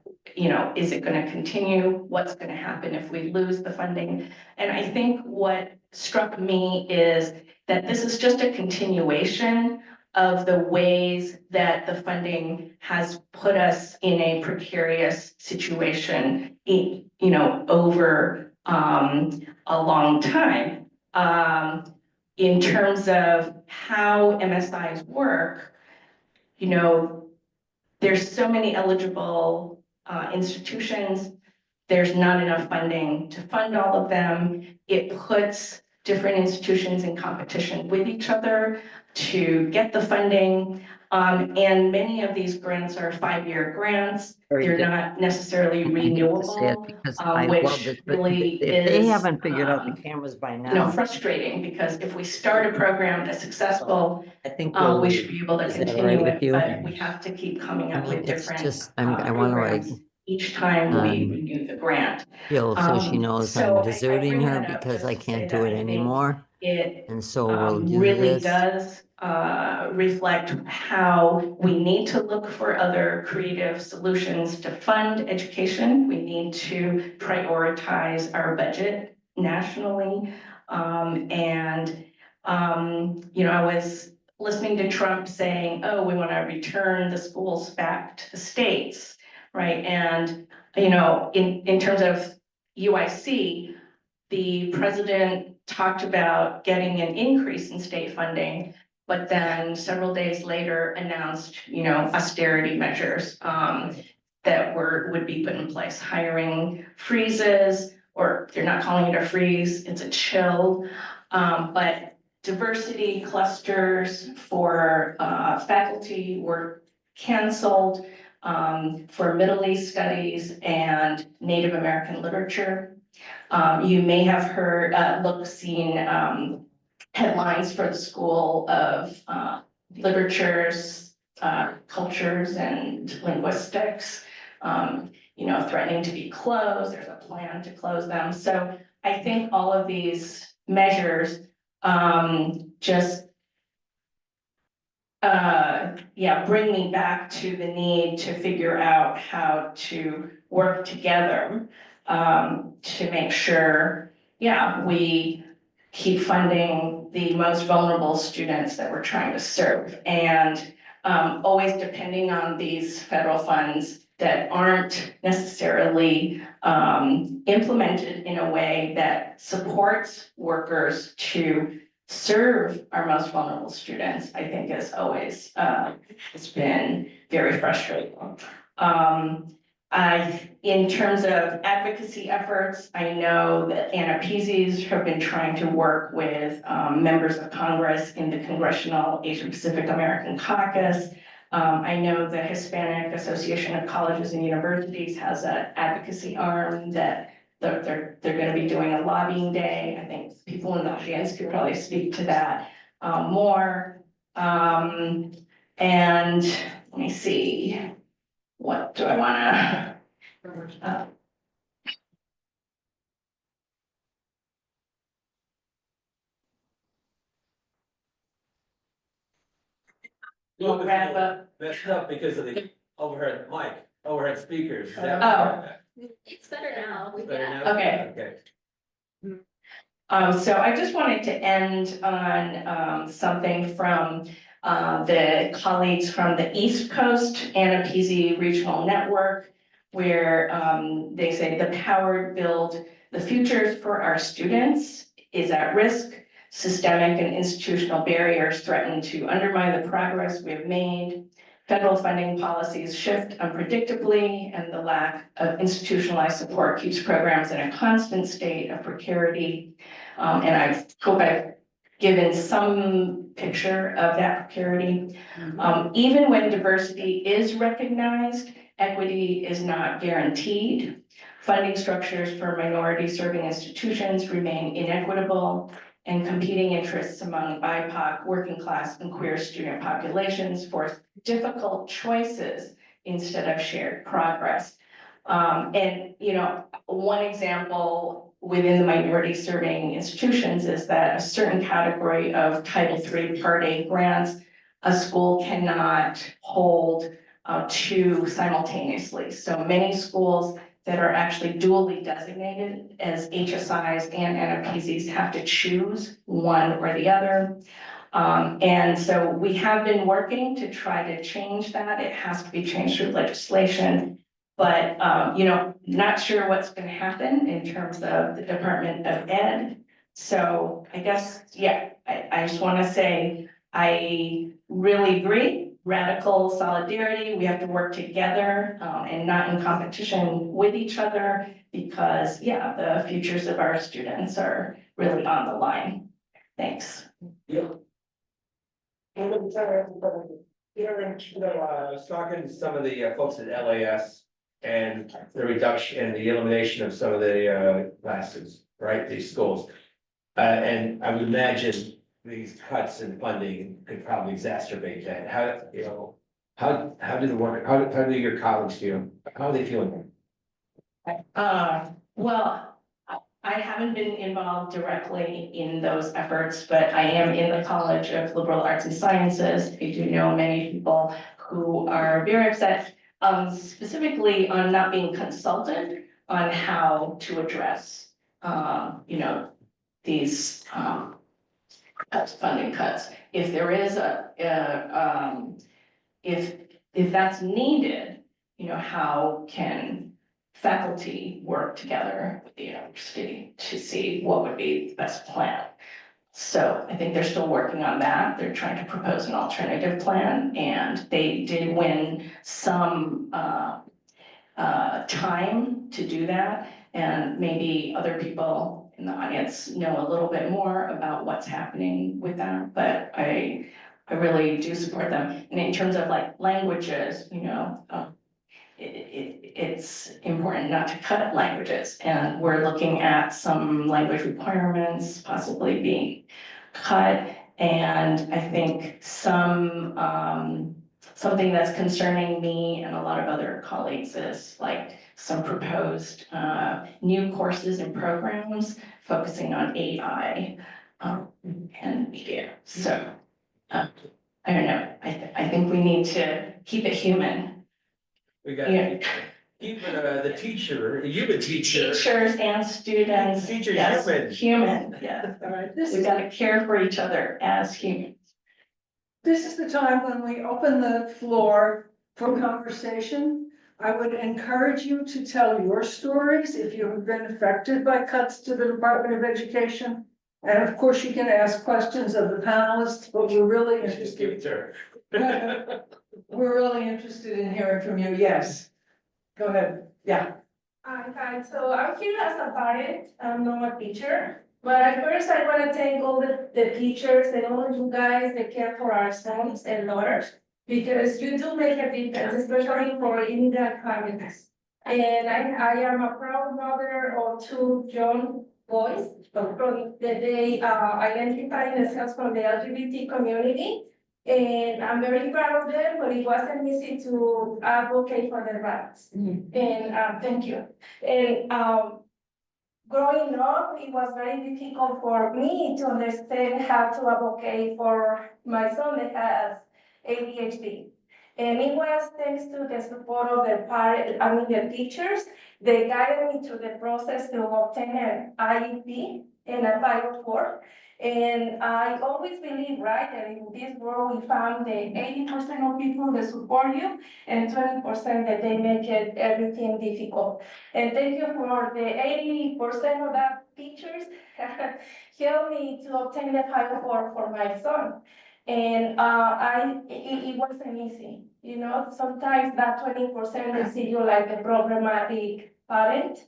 is it going to continue? What's going to happen if we lose the funding? And I think what struck me is that this is just a continuation of the ways that the funding has put us in a precarious situation, over a long time. In terms of how MSIs work, there's so many eligible institutions. There's not enough funding to fund all of them. It puts different institutions in competition with each other to get the funding. And many of these grants are 5-year grants. They're not necessarily renewable, which really if they haven't figured out the cameras by now, frustrating, because if we start a program that's successful, I think we should be able to continue it, but we have to keep coming up with it's different just, I want programs each time we renew the grant. so she knows So I'm deserting bring her that up because just I to say can't do that it I think anymore. It And so we'll do really this. does reflect how we need to look for other creative solutions to fund education. We need to prioritize our budget nationally. I was listening to Trump saying, oh, we want to return the schools back to the states, right? And, in terms of UIC, the president talked about getting an increase in state funding, but then several days later announced, austerity measures. that would be put in place, hiring freezes, or they're not calling it a freeze, it's a chill. But diversity clusters for faculty were canceled, for Middle East studies and Native American literature. You may have seen headlines for the School of Literatures, Cultures and Linguistics, threatening to be closed. There's a plan to close them. So I think all of these measures just bring me back to the need to figure out how to work together to make sure, we keep funding the most vulnerable students that we're trying to serve. And always depending on these federal funds that aren't necessarily implemented in a way that supports workers to serve our most vulnerable students, I think is always, it's been very frustrating. In terms of advocacy efforts, I know that Anna Peasy's have been trying to work with members of Congress in the Congressional Asian Pacific American Caucus. I know the Hispanic Association of Colleges and Universities has an advocacy arm that they're going to be doing a lobbying day. I think people in the audience could probably speak to that more. And let me see, what do I want to? We'll wrap up. Messed up because of the overhead speakers. Is that- Oh. It's better now. It's better now? Okay. Okay. So I just wanted to end on something from the colleagues from the East Coast Anna Peasy Regional Network, where they say the power to build the futures for our students is at risk. Systemic and institutional barriers threaten to undermine the progress we have made. Federal funding policies shift unpredictably, and the lack of institutionalized support keeps programs in a constant state of precarity. And I hope I've given some picture of that precarity. Even when diversity is recognized, equity is not guaranteed. Funding structures for minority serving institutions remain inequitable, and competing interests among BIPOC, working class, and queer student populations force difficult choices instead of shared progress. And one example within the minority serving institutions is that a certain category of Title III Part A grants, a school cannot hold two simultaneously. So many schools that are actually dually designated as HSIs and NFPCs have to choose one or the other. And so we have been working to try to change that. It has to be changed through legislation, but, not sure what's going to happen in terms of the Department of Ed. So I guess, I just want to say, I really agree. Radical solidarity. We have to work together and not in competition with each other, because the futures of our students are really on the line. Thanks. I was talking to some of the folks at LAS and the reduction and the elimination of some of the classes, right, these schools. And I would imagine these cuts in funding could probably exacerbate that. How do your colleagues feel? How are they feeling? Well, I haven't been involved directly in those efforts, but I am in the College of Liberal Arts and Sciences. I do know many people who are very upset, specifically on not being consulted on how to address, these funding cuts. If there is if that's needed, how can faculty work together with the university to see what would be the best plan? So I think they're still working on that. They're trying to propose an alternative plan, and they did win some time to do that. And maybe other people in the audience know a little bit more about what's happening with that, but I really do support them. And in terms of like languages, it's important not to cut languages. And we're looking at some language requirements possibly being cut. And I think something that's concerning me and a lot of other colleagues is like some proposed new courses and programs focusing on AI and media. So I don't know. I think we need to keep it human. We got Yeah. keep the teacher, human teacher. Teachers and students. Teachers yes, human. Human, yeah. All right, We gotta care for each other as humans. this is the time when we open the floor for conversation. I would encourage you to tell your stories if you have been affected by cuts to the Department of Education. And of course, you can ask questions of the panelists, but we're really Just give interested. it to her. We're really interested in hearing from you. Yes. Go ahead. Yeah. Hi, so I'm here as a parent, I'm not a teacher, but at first I want to thank all the teachers and all of you guys that care for our sons and daughters, because you do make a difference, especially for immigrant families. And I am a proud mother of two young boys from that they identify themselves from the LGBT community. And I'm very proud of them, but it wasn't easy to advocate for their rights. And thank you. And growing up, it was very difficult for me to understand how to advocate for my son that has ADHD. And it was thanks to the support of the teachers, they guided me through the process to obtain an IEP and a 504. And I always believe, right, that in this world we found the 80% of people that support you and 20% that they make it everything difficult. And thank you for the 80% of that teachers helped me to obtain the 504 for my son. And it wasn't easy, sometimes that 20% they see you like a problematic parent.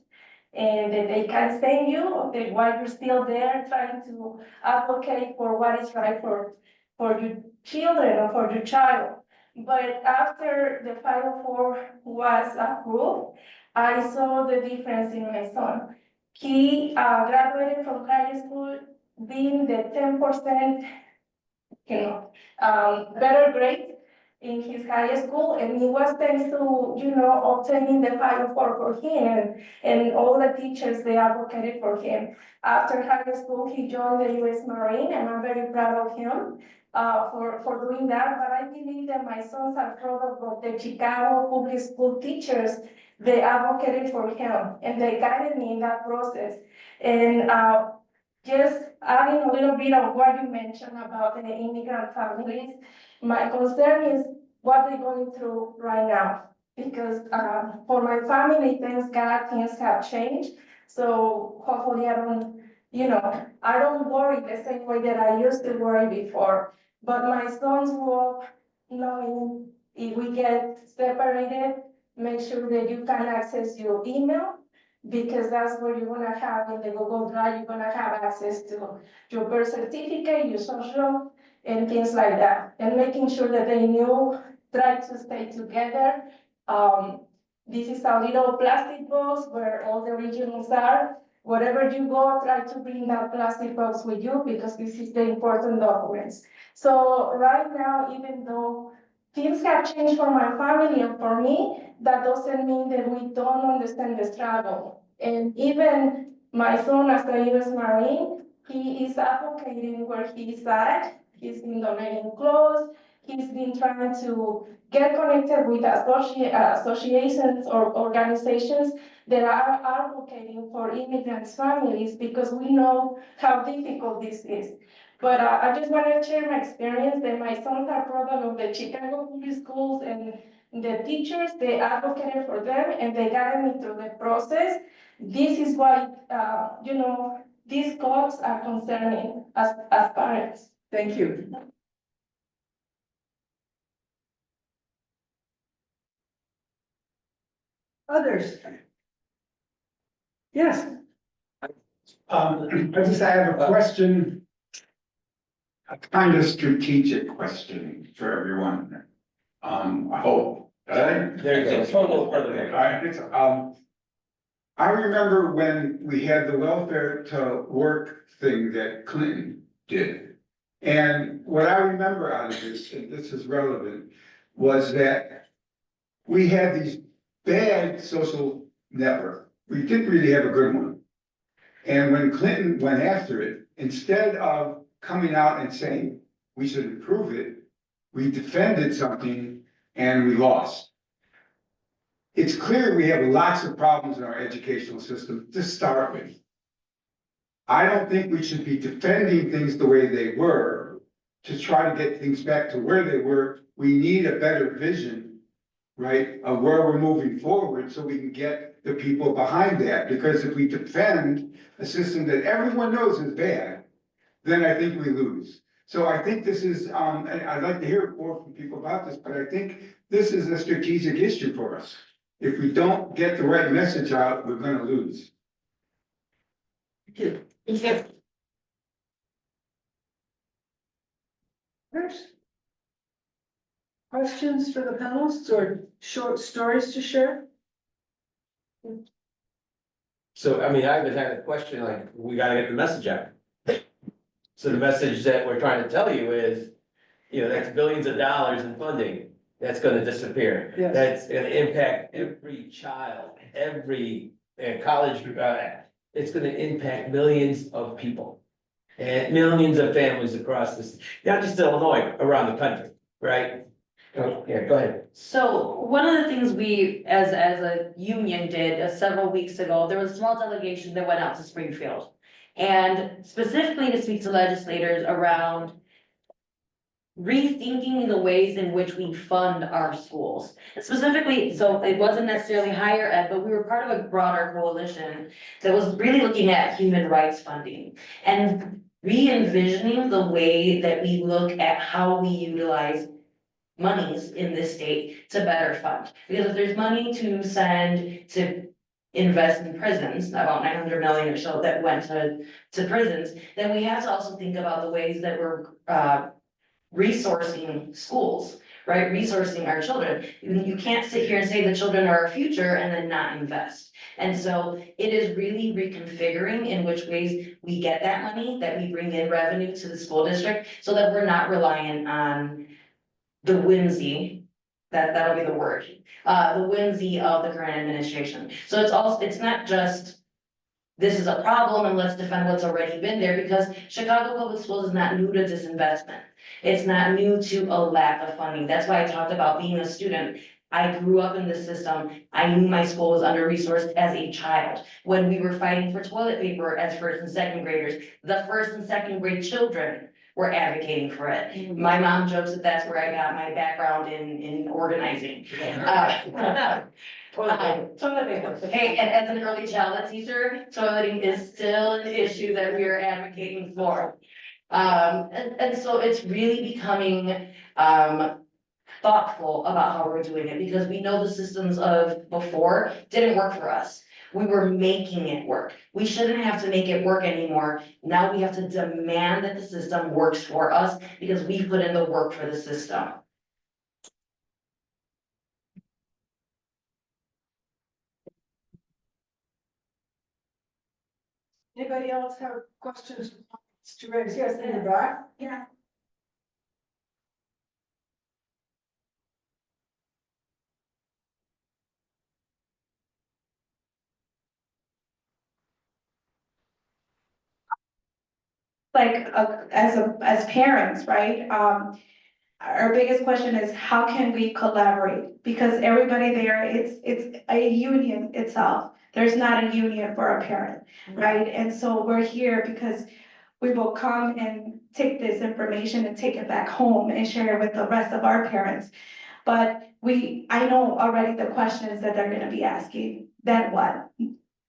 And that they can stand you, while you're still there trying to advocate for what is right for your children or for your child. But after the 504 was approved, I saw the difference in my son. He graduated from high school being the 10%, better grade in his high school, and it was thanks to, obtaining the 504 for him, and all the teachers, they advocated for him. After high school, he joined the U.S. Marine, and I'm very proud of him for doing that, but I believe that my sons are proud of the Chicago public school teachers. They advocated for him, and they guided me in that process. And just adding a little bit of what you mentioned about the immigrant families, my concern is what they're going through right now. Because for my family, thanks God, things have changed. So hopefully I don't worry the same way that I used to worry before. But my sons grew up knowing if we get separated, make sure that you can access your email, because that's where you're gonna have in the Google Drive, you're gonna have access to your birth certificate, your social, and things like that. And making sure that they try to stay together. This is a little plastic box where all the originals are. Wherever you go, try to bring that plastic box with you, because this is the important documents. So right now, even though things have changed for my family and for me, that doesn't mean that we don't understand the struggle. And even my son, as a U.S. Marine, he is advocating where he's at. He's been donating clothes. He's been trying to get connected with associations or organizations that are advocating for immigrants' families, because we know how difficult this is. But I just want to share my experience that my sons are proud of the Chicago public schools, and the teachers, they advocated for them and they guided me through the process. This is why, these cuts are concerning as parents. Thank you. Others? Yes, I have a question, a kind of strategic question for everyone. I hope. There you go. Just a little further there. All right, I remember when we had the welfare to work thing that Clinton did. And what I remember out of this, and this is relevant, was that we had these bad social network. We didn't really have a good one. And when Clinton went after it, instead of coming out and saying, we should improve it, we defended something and we lost. It's clear we have lots of problems in our educational system to start with. I don't think we should be defending things the way they were to try to get things back to where they were. We need a better vision, right, of where we're moving forward so we can get the people behind that. Because if we defend a system that everyone knows is bad, then I think we lose. So I think this is, and I'd like to hear more from people about this, but I think this is a strategic issue for us. If we don't get the right message out, we're gonna lose. others? Questions for the panelists or short stories to share? So, I mean, I even had a question, like, we gotta get the message out. So the message that we're trying to tell you is, that's billions of dollars in funding, that's gonna disappear. Yes. That's gonna impact every child, every college, it's gonna impact millions of people. And millions of families across this, not just Illinois, around the country, right? Oh, yeah, go ahead. So one of the things we, as a union did several weeks ago, there was a small delegation that went out to Springfield. And specifically to speak to legislators around rethinking the ways in which we fund our schools. Specifically, so it wasn't necessarily higher ed, but we were part of a broader coalition that was really looking at human rights funding and re-envisioning the way that we look at how we utilize monies in this state to better fund. Because if there's money to send to invest in prisons, about 900 million or so that went to prisons, then we have to also think about the ways that we're resourcing schools, right? Resourcing our children. You can't sit here and say the children are our future and then not invest. And so it is really reconfiguring in which ways we get that money, that we bring in revenue to the school district so that we're not reliant on the whimsy, that'll be the word, the whimsy of the current administration. So it's not just, this is a problem and let's defend what's already been there, because Chicago Public Schools is not new to disinvestment. It's not new to a lack of funding. That's why I talked about being a student. I grew up in this system. I knew my school was under-resourced as a child. When we were fighting for toilet paper as first and second graders, the first and second grade children were advocating for it. My mom jokes that that's where I got my background in organizing. Hey, and as an early childhood teacher, toileting is still an issue that we are advocating for. And so it's really becoming, thoughtful about how we're doing it, because we know the systems of before didn't work for us. We were making it work. We shouldn't have to make it work anymore. Now we have to demand that the system works for us because we put in the work for the system. Anybody else have questions to raise? Yes, in the back? Yeah. Like, as parents, right? Our biggest question is how can we collaborate? Because everybody there, it's a union itself. There's not a union for a parent, right? And so we're here because we will come and take this information and take it back home and share it with the rest of our parents. But I know already the questions that they're gonna be asking. Then what?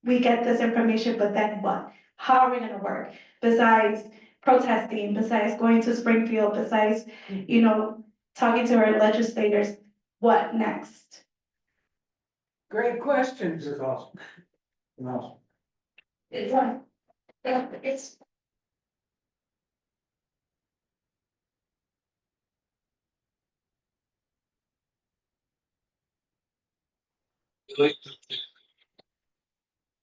We get this information, but then what? How are we gonna work? Besides protesting, besides going to Springfield, besides, talking to our legislators, what next? Great questions. It's awesome. Awesome. It's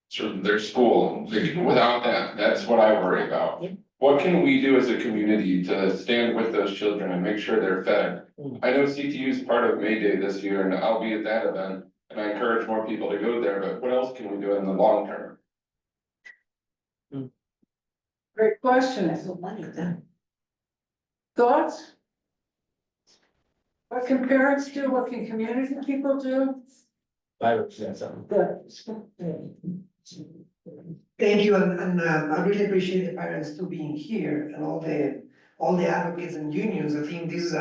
sort of their school. Without that, that's what I worry about. What can we do as a community to stand with those children and make sure they're fed? I know CTU is part of May Day this year and I'll be at that event and I encourage more people to go there, but what else can we do in the long term? Great questions. Thoughts? What can parents do? What can community people do? I represent something. Thank you, and I really appreciate the parents too being here and all the advocates and unions. I think this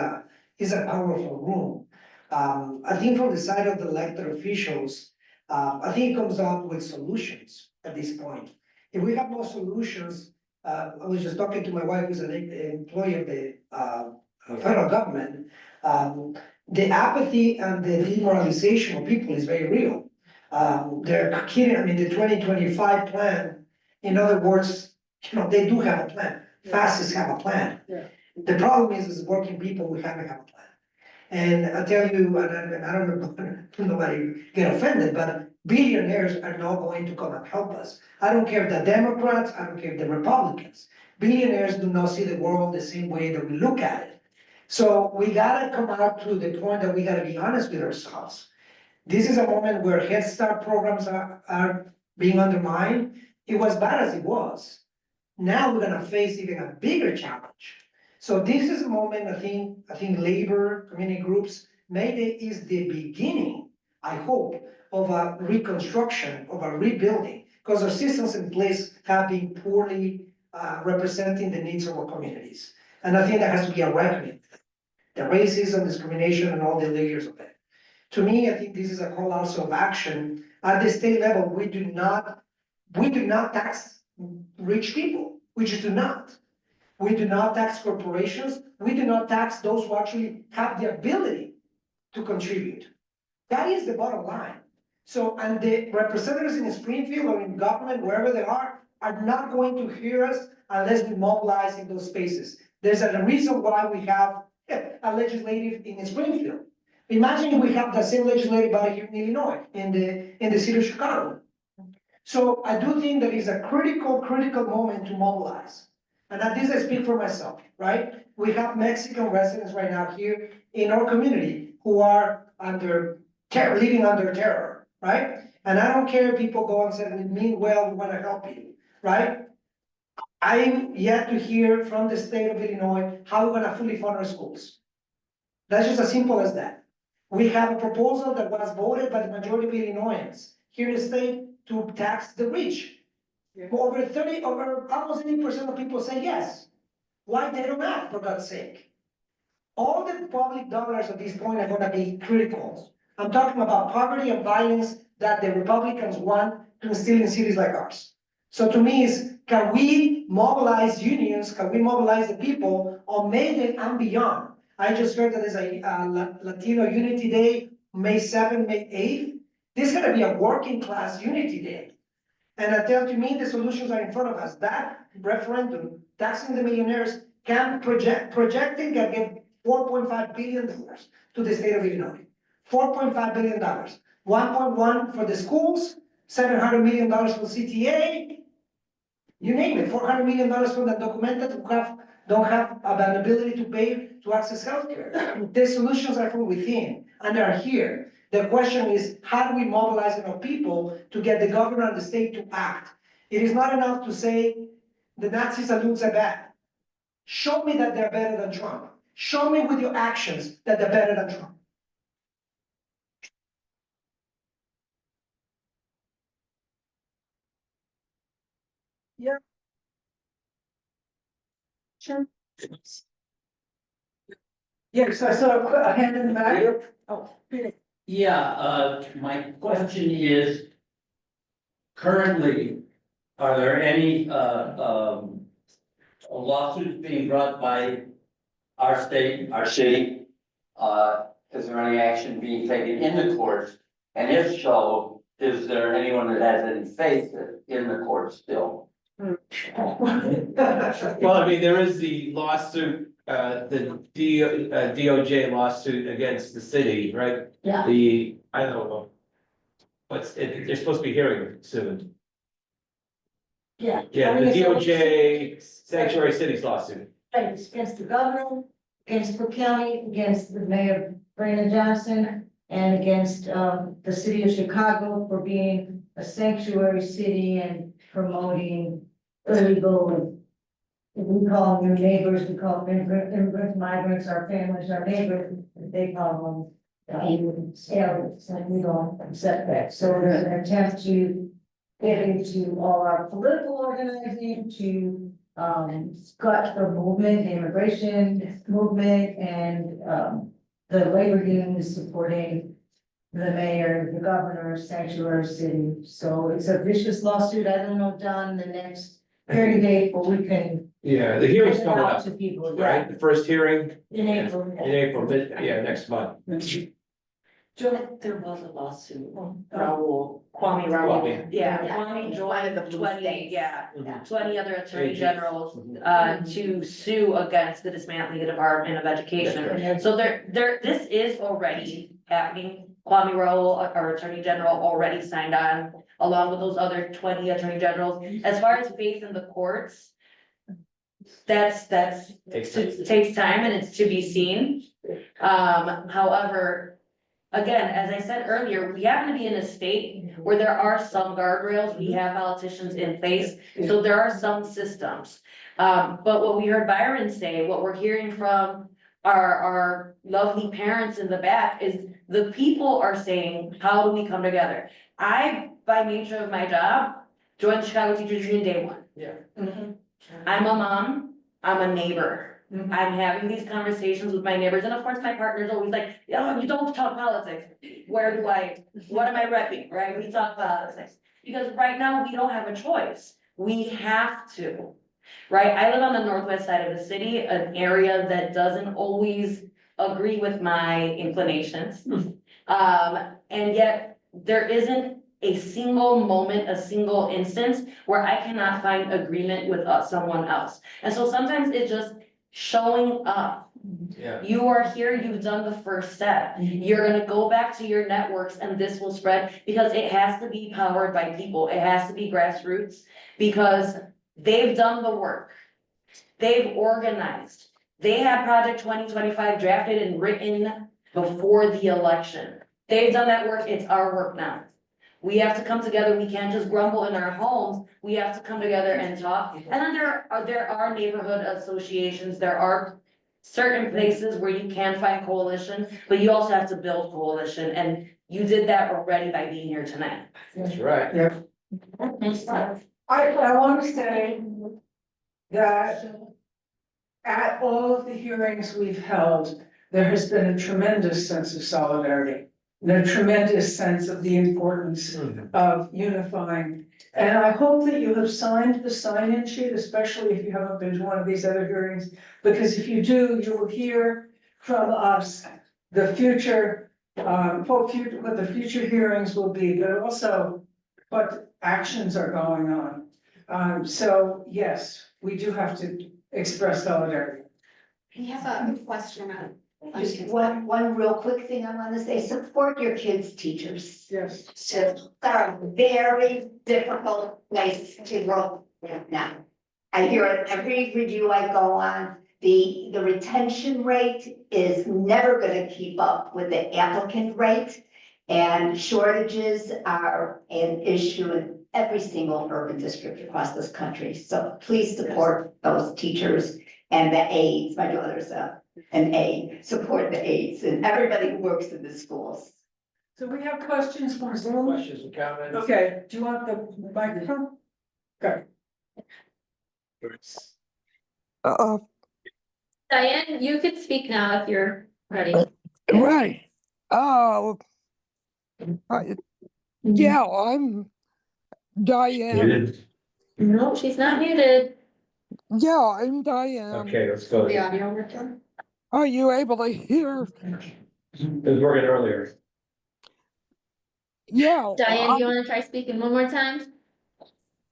is a powerful room. I think from the side of the elected officials, I think it comes out with solutions at this point. If we have no solutions, I was just talking to my wife, who's an employee of the federal government. The apathy and the demoralization of people is very real. They're kidding, I mean, the 2025 plan, in other words, they do have a plan. Fascists have a plan. Yeah. The problem is working people, we haven't have a plan. And I tell you, and I don't know, nobody get offended, but billionaires are not going to come and help us. I don't care if the Democrats, I don't care if the Republicans. Billionaires do not see the world the same way that we look at it. So we gotta come out to the point that we gotta be honest with ourselves. This is a moment where Head Start programs are being undermined. It was bad as it was. Now we're gonna face even a bigger challenge. So this is a moment, I think labor, community groups, maybe is the beginning, I hope, of a reconstruction, of a rebuilding, because our systems in place have been poorly representing the needs of our communities. And I think there has to be a reckoning. The racism, discrimination, and all the layers of it. To me, I think this is a call also of action. At the state level, we do not tax rich people. We just do not. We do not tax corporations. We do not tax those who actually have the ability to contribute. That is the bottom line. So, and the representatives in Springfield or in government, wherever they are not going to hear us unless we mobilize in those spaces. There's a reason why we have a legislative in Springfield. Imagine we have the same legislative body here in Illinois, in the city of Chicago. So I do think that is a critical moment to mobilize. And at this I speak for myself, right? We have Mexican residents right now here in our community who are living under terror, right? And I don't care if people go and say, we mean well, we wanna help you, right? I'm yet to hear from the state of Illinois how we're gonna fully fund our schools. That's just as simple as that. We have a proposal that was voted by the majority of Illinoisans here in the state to tax the rich. Yeah. Over almost 80% of people say yes. Why they don't act, for God's sake? All the public dollars at this point are gonna be critical. I'm talking about poverty and violence that the Republicans want to instill in cities like ours. So to me is, can we mobilize unions? Can we mobilize the people on May Day and beyond? I just heard that there's a Latino Unity Day, May 7th, May 8th. This is gonna be a working class unity day. And I tell to me, the solutions are in front of us. That referendum, taxing the millionaires, projecting can get $4.5 billion to the state of Illinois. $4.5 billion. 1.1 for the schools, $700 million for CTA. You name it, $400 million for the undocumented who don't have an ability to pay to access healthcare. The solutions are from within and they are here. The question is, how do we mobilize enough people to get the governor and the state to act? It is not enough to say the Nazi salutes are bad. Show me that they're better than Trump. Show me with your actions that they're better than Trump. Yeah. Sure. Yes, I saw a hand in the back. Oh, Peter. Yeah, my question is, currently, are there any, lawsuits being brought by our state, our city? Is there any action being taken in the courts And if so, is there anyone that has any faith in the court still? Well, I mean, there is the lawsuit, the DOJ lawsuit against the city, right? Yeah. I don't know. They're supposed to be hearing soon. Yeah. Yeah, I mean, the it's DOJ sanctuary cities lawsuit. Right, it's against the governor, against the county, against the mayor Brandon Johnson, and against the city of Chicago for being a sanctuary city and promoting illegal. We call them your neighbors, we call them immigrants, migrants, our families, our neighbors, they call them aliens, and we don't accept that. So there's an attempt to get into all our political organizing to gut the movement, the immigration movement, and the labor unions supporting the mayor, the governor, sanctuary city. So it's a vicious lawsuit. I don't know, Don, the next hearing date, but we can. Yeah, the hearing's get it coming out up, to people, right? The first hearing in April. in April, next month. Joe, there was a lawsuit, Kwame Raoul, Kwame. yeah, Yeah. Kwame One of the joined blue 20, states. yeah, Yeah. 20 other attorney AGs. generals, to sue against the dismantling of the Department of Education. So this is already happening. Kwame Raoul, our attorney general, already signed on, along with those other 20 attorney generals. As far as faith in the courts, that's takes time and it's to be seen. However, again, as I said earlier, we happen to be in a state where there are some guardrails, we have politicians in place, so there are some systems. But what we heard Byron say, what we're hearing from our lovely parents in the back is the people are saying, how do we come together? I, by nature of my job, joined the Chicago Teachers Union day one. Yeah. I'm a mom, I'm a neighbor. I'm having these conversations with my neighbors, and of course, my partner's always like, oh, you don't talk politics. What am I repping, right? We talk politics. Because right now, we don't have a choice. We have to, right? I live on the northwest side of the city, an area that doesn't always agree with my inclinations. And yet, there isn't a single moment, a single instance where I cannot find agreement with someone else. And so sometimes it's just showing up. Yeah. You are here, you've done the first step. You're gonna go back to your networks and this will spread because it has to be powered by people. It has to be grassroots because they've done the work. They've organized. They had Project 2025 drafted and written before the election. They've done that work. It's our work now. We have to come together. We can't just grumble in our homes. We have to come together and talk. And then there are neighborhood associations. There are certain places where you can find coalition, but you also have to build coalition. And you did that already by being here tonight. That's right. I want to say that at all of the hearings we've held, there has been a tremendous sense of solidarity. And a tremendous sense of the importance of unifying. And I hope that you have signed the sign-in sheet, especially if you haven't been to one of these other hearings, because if you do, you will hear from us the future, what the future hearings will be, but also what actions are going on. So yes, we do have to express solidarity. I have a question on. Just one real quick thing I want to say, support your kids' teachers. Yes. So they're a very difficult place to work with now. I hear it every review I go on, the retention rate is never gonna keep up with the applicant rate. And shortages are an issue in every single urban district across this country. So please support those teachers and the aides. My daughter's an aide, support the aides and everybody who works in the schools. So we have questions from Zoom. Questions and comments? Okay, do you want the microphone? Okay. Diane, you could speak now if you're ready. Right. Yeah, I'm Diane. No, she's not muted. Yeah, I'm Diane. Okay, let's go. The audio working? Are you able to hear? It was working earlier. Yeah, Diane, do you want to try speaking one more time?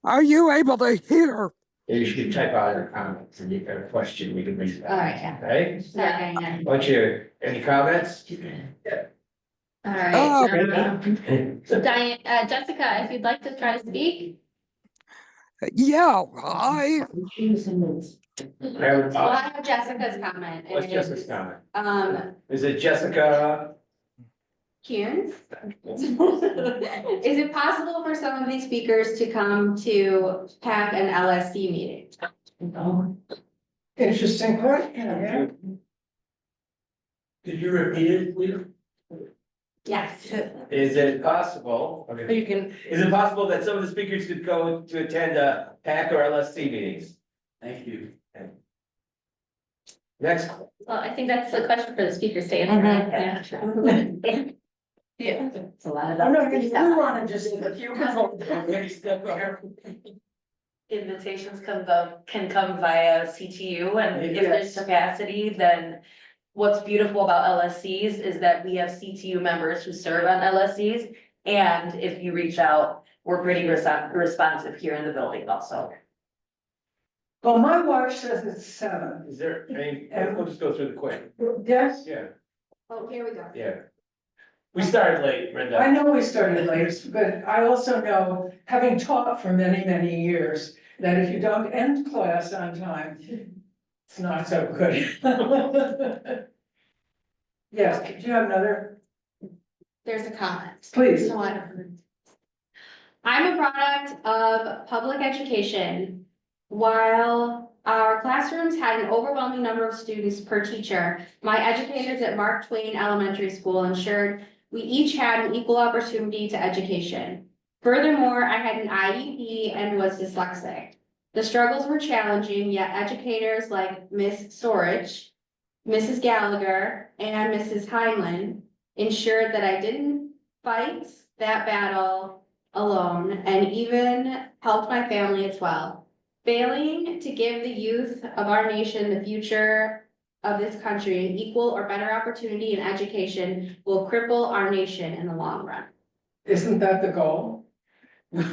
are you able to hear? You can type out your comments and you got a question, you can read it. All right, yeah. Right? Sorry, Diane. What's your, any comments? All right. Uh, Diane, Jessica, if you'd like to try to speak. Yeah, Well, I have Jessica's comment. What's Jessica's comment? Is Is it Jessica? Kuhns? Is it possible for some of these speakers to come to PAC and LSC meeting? Interesting question, yeah. Could you repeat it, please? Yes. Is it possible, You can, is it possible that some of the speakers could go to attend PAC or LSC meetings? Thank you. Next. Well, I think that's the question for the speakers to answer. Yeah. yeah. It's a lot of. Oh, no, we wanna just, if you Invitations can come via CTU, and if there's Yes. capacity, then what's beautiful about LSCs is that we have CTU members who serve on LSCs. And if you reach out, we're pretty responsive here in the building also. Well, my watch says it's 7. Is there, I mean, we'll just go through the quick. Yes, Yeah, Oh, here we go. yeah. We started late, Brenda. I know we started late, but I also know, having taught for many, many years, that if you don't end class on time, it's not so good. Yes, do you have another? There's a comment. Please. So I'm a product of public education. While our classrooms had an overwhelming number of students per teacher, my educators at Mark Twain Elementary School ensured we each had an equal opportunity to education. Furthermore, I had an IEP and was dyslexic. The struggles were challenging, yet educators like Miss Sorich, Mrs. Gallagher, and Mrs. Heinlein ensured that I didn't fight that battle alone and even helped my family as well. Failing to give the youth of our nation the future of this country an equal or better opportunity in education will cripple our nation in the long run. Isn't that the goal? It's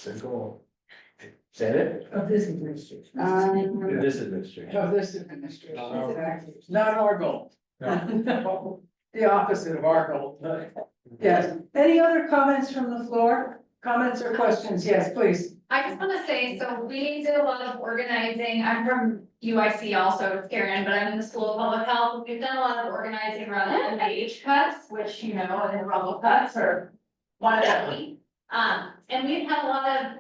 a goal. Said it? Of this administration. This administration. Of this administration, No. exactly. Not our goal. No. The opposite of our goal. Yes. Any other comments from the floor? Comments or questions? Yes, please. I just want to say, so we did a lot of organizing. I'm from UIC also, Karen, but I'm in the School of Public Health. We've done a lot of organizing around the NIH cuts, which, you know, and the rumble cuts are one of them. And we've had a lot of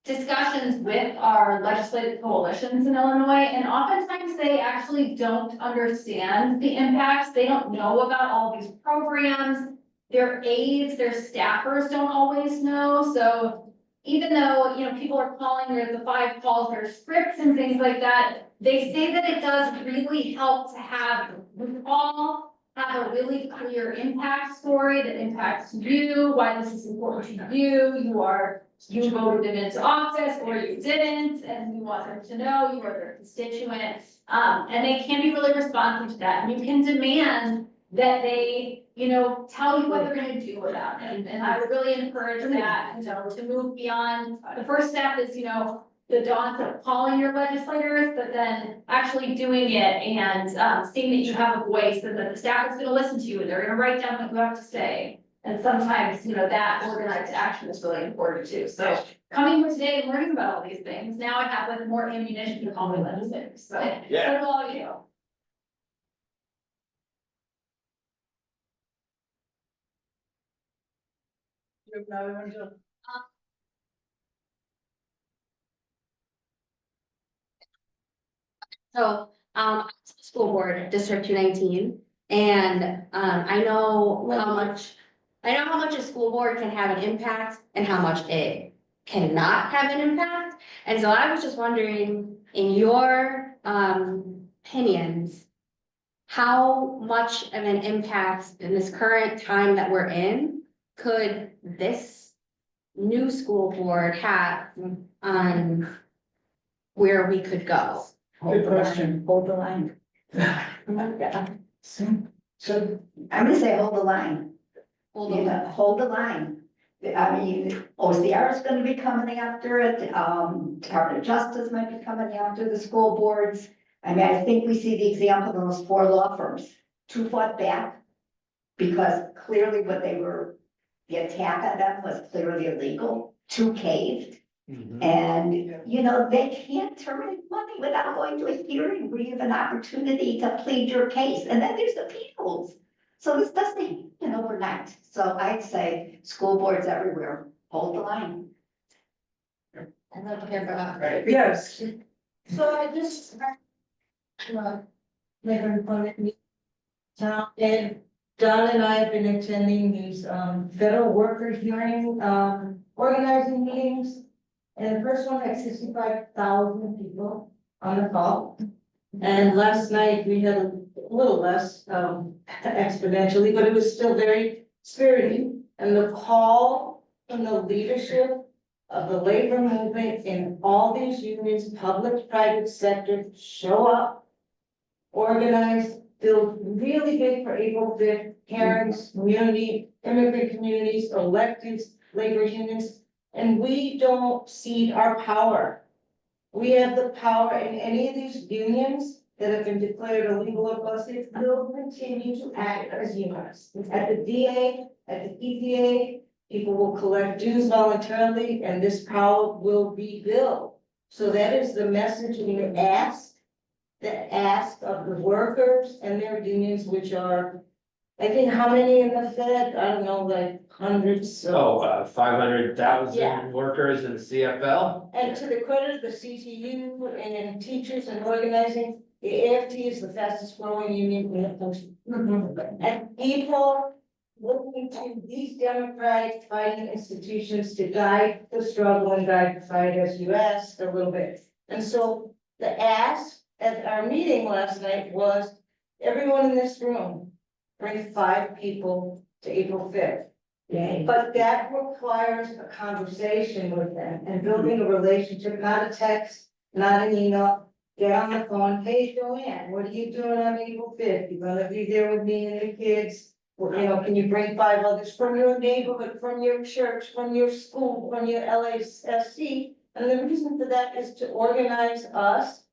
discussions with our legislative coalitions in Illinois, and oftentimes they actually don't understand the impacts. They don't know about all these programs. Their aides, their staffers don't always know. So even though, you know, people are calling the 5 calls, their scripts and things like that, they say that it does really help to have a really clear impact story that impacts you, why this is important to you. You voted them into office or you didn't, and you want them to know you are their constituent. And they can be really responsive to that. And you can demand that they, you know, tell you what they're gonna do about it. And I would really encourage that, you know, to move beyond. The first step is, you know, the dawn of calling your legislators, but then actually doing it and seeing that you have a voice and that the staff is gonna listen to you, and they're gonna write down what you have to say. And sometimes, you know, that organized action is really important too. So coming here today and learning about all these things, now I have like more ammunition to call my legislators. So Yeah. what do all of you? You have another one, Jill? So, school board, District 219, and, I know how much a school board can have an impact and how much it cannot have an impact. And so I was just wondering, in your, opinions, how much of an impact in this current time that we're in could this new school board have on where we could go? Good question. Hold the line. So, I'm gonna say hold the line. Hold You on. know, hold the line. I mean, OCR is gonna be coming after it, Department of Justice might be coming after the school boards. I mean, I think we see the example of those 4 law firms, 2 fought back. Because clearly what they were, the attack on them was clearly illegal, 2 caved. And, you know, they can't terminate money without going to a hearing where you have an opportunity to plead your case, and then there's appeals. So this doesn't happen overnight. So I'd say school boards everywhere, hold the line. I'd love to hear about. Right. Yes. So I just, labor employment town, and Don and I have been attending these, federal worker hearing, organizing meetings. And the first one had 65,000 people on the call. And last night we had a little less, exponentially, but it was still very spirited. And the call from the leadership of the labor movement in all these unions, public, private sector, show up, organize, build really big for April 5th, parents, community, immigrant communities, electeds, labor unions, and we don't cede our power. We have the power in any of these unions that have been declared illegal or busted, will continue to act as unions. At the DA, at the EPA, people will collect dues voluntarily, and this power will be built. So that is the message we ask. The ask of the workers and their unions, which are, I think, how many in the Fed? I don't know, like hundreds. Oh, Yeah. 500,000 workers in the CFL. And to the credit of the CTU and teachers and organizing, the AFT is the fastest growing union in the country. And people looking to these democratic fighting institutions to guide the struggle and guide the fight, as you asked a little bit. And so the ask at our meeting last night was, everyone in this room, bring 5 people to April 5th. But that requires a conversation with them and building a relationship, not a text, not an email. Get on the phone, hey Joanne, what are you doing on April 5th? You're gonna be there with me and the kids. Well, you know, can you bring 5 others from your neighborhood, from your church, from your school, from your LASC? And the reason for that is to organize us,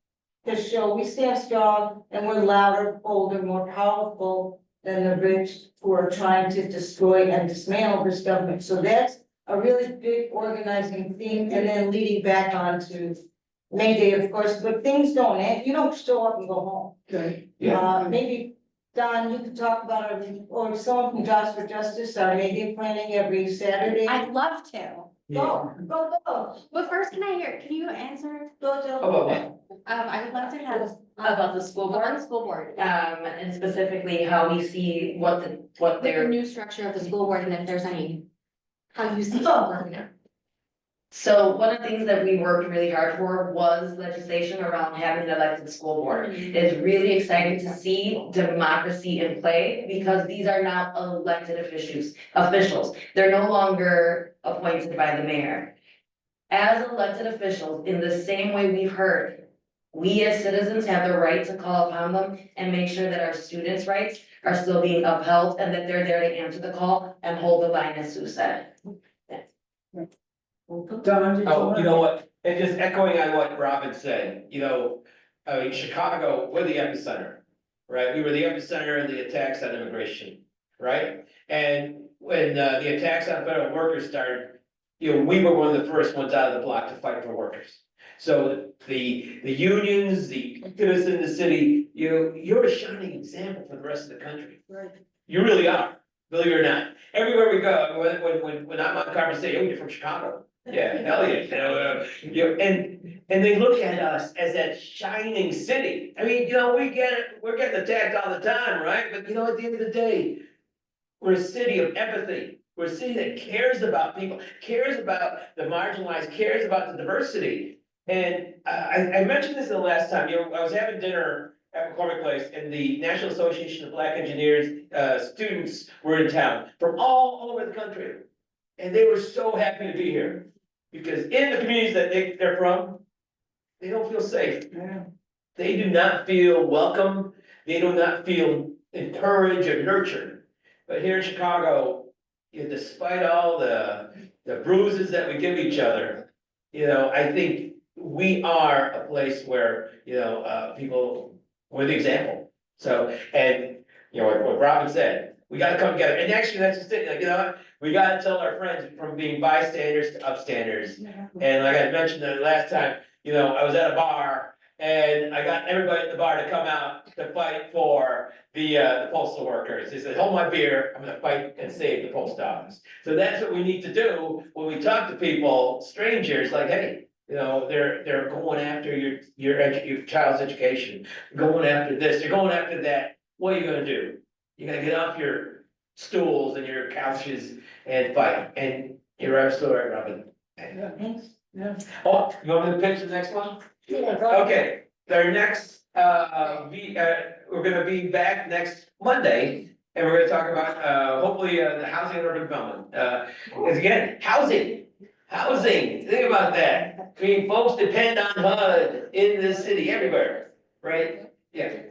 to show we stand strong and we're louder, bolder, more powerful than the rich who are trying to destroy and dismantle this government. So that's a really big organizing theme, and then leading back on to May Day, of course, but things don't end. You don't show up and go home. Okay. Maybe Don, you could talk about our, or someone from Jobs for Justice, our May Day planning every Saturday. I'd love to. Go. But first, can you answer? Go, About what? I would love to have. About the school About board, the school board. and specifically how we see what With the their. new structure of the school board and if there's any, how you see it working. So one of the things that we worked really hard for was legislation around having an elected school board. It's really exciting to see democracy in play because these are now elected officials. They're no longer appointed by the mayor. As elected officials, in the same way we've heard, we as citizens have the right to call upon them and make sure that our students' rights are still being upheld and that they're there to answer the call and hold the line, as Sue said. Don, did Oh, you know what, and just echoing on what Robin said, you know, I mean, Chicago, we're the epicenter, right? We were the epicenter of the attacks on immigration, right? And when the attacks on federal workers started, you know, we were one of the first ones out of the block to fight for workers. So the unions, the activists in the city, you're a shining example for the rest of the country. Right. You really are, believe it or not. Everywhere we go, when I'm on conversation, oh, you're from Chicago. Yeah, hell yeah, and they look at us as that shining city. I mean, we're getting attacked all the time, right? But at the end of the day, we're a city of empathy. We're a city that cares about people, cares about the marginalized, cares about the diversity. And I mentioned this the last time, I was having dinner at McCormick Place, and the National Association of Black Engineers, students were in town from all over the country. And they were so happy to be here. Because in the communities that they're from, they don't feel safe. They do not feel welcome. They do not feel encouraged or nurtured. But here in Chicago, despite all the bruises that we give each other, I think we are a place where, people, we're the example. So, and, what Robin said, we gotta come together, and actually, that's just it, what? We gotta tell our friends from being bystanders to upstanders. And like I mentioned the last time, I was at a bar, and I got everybody at the bar to come out to fight for the postal workers. They said, hold my beer, I'm gonna fight and save the post office. So that's what we need to do when we talk to people, strangers, like, hey, they're going after your child's education, going after this, they're going after that. What are you gonna do? You're gonna get off your stools and your couches and fight. And you're absolutely right, Robin. Thanks. Yeah. Oh, you want me to pitch the next one? Okay, our next, we're gonna be back next Monday, and we're gonna talk about, hopefully, the housing and urban development. Because again, housing, think about that. I mean, folks depend on HUD in this city, everywhere, right? Yeah.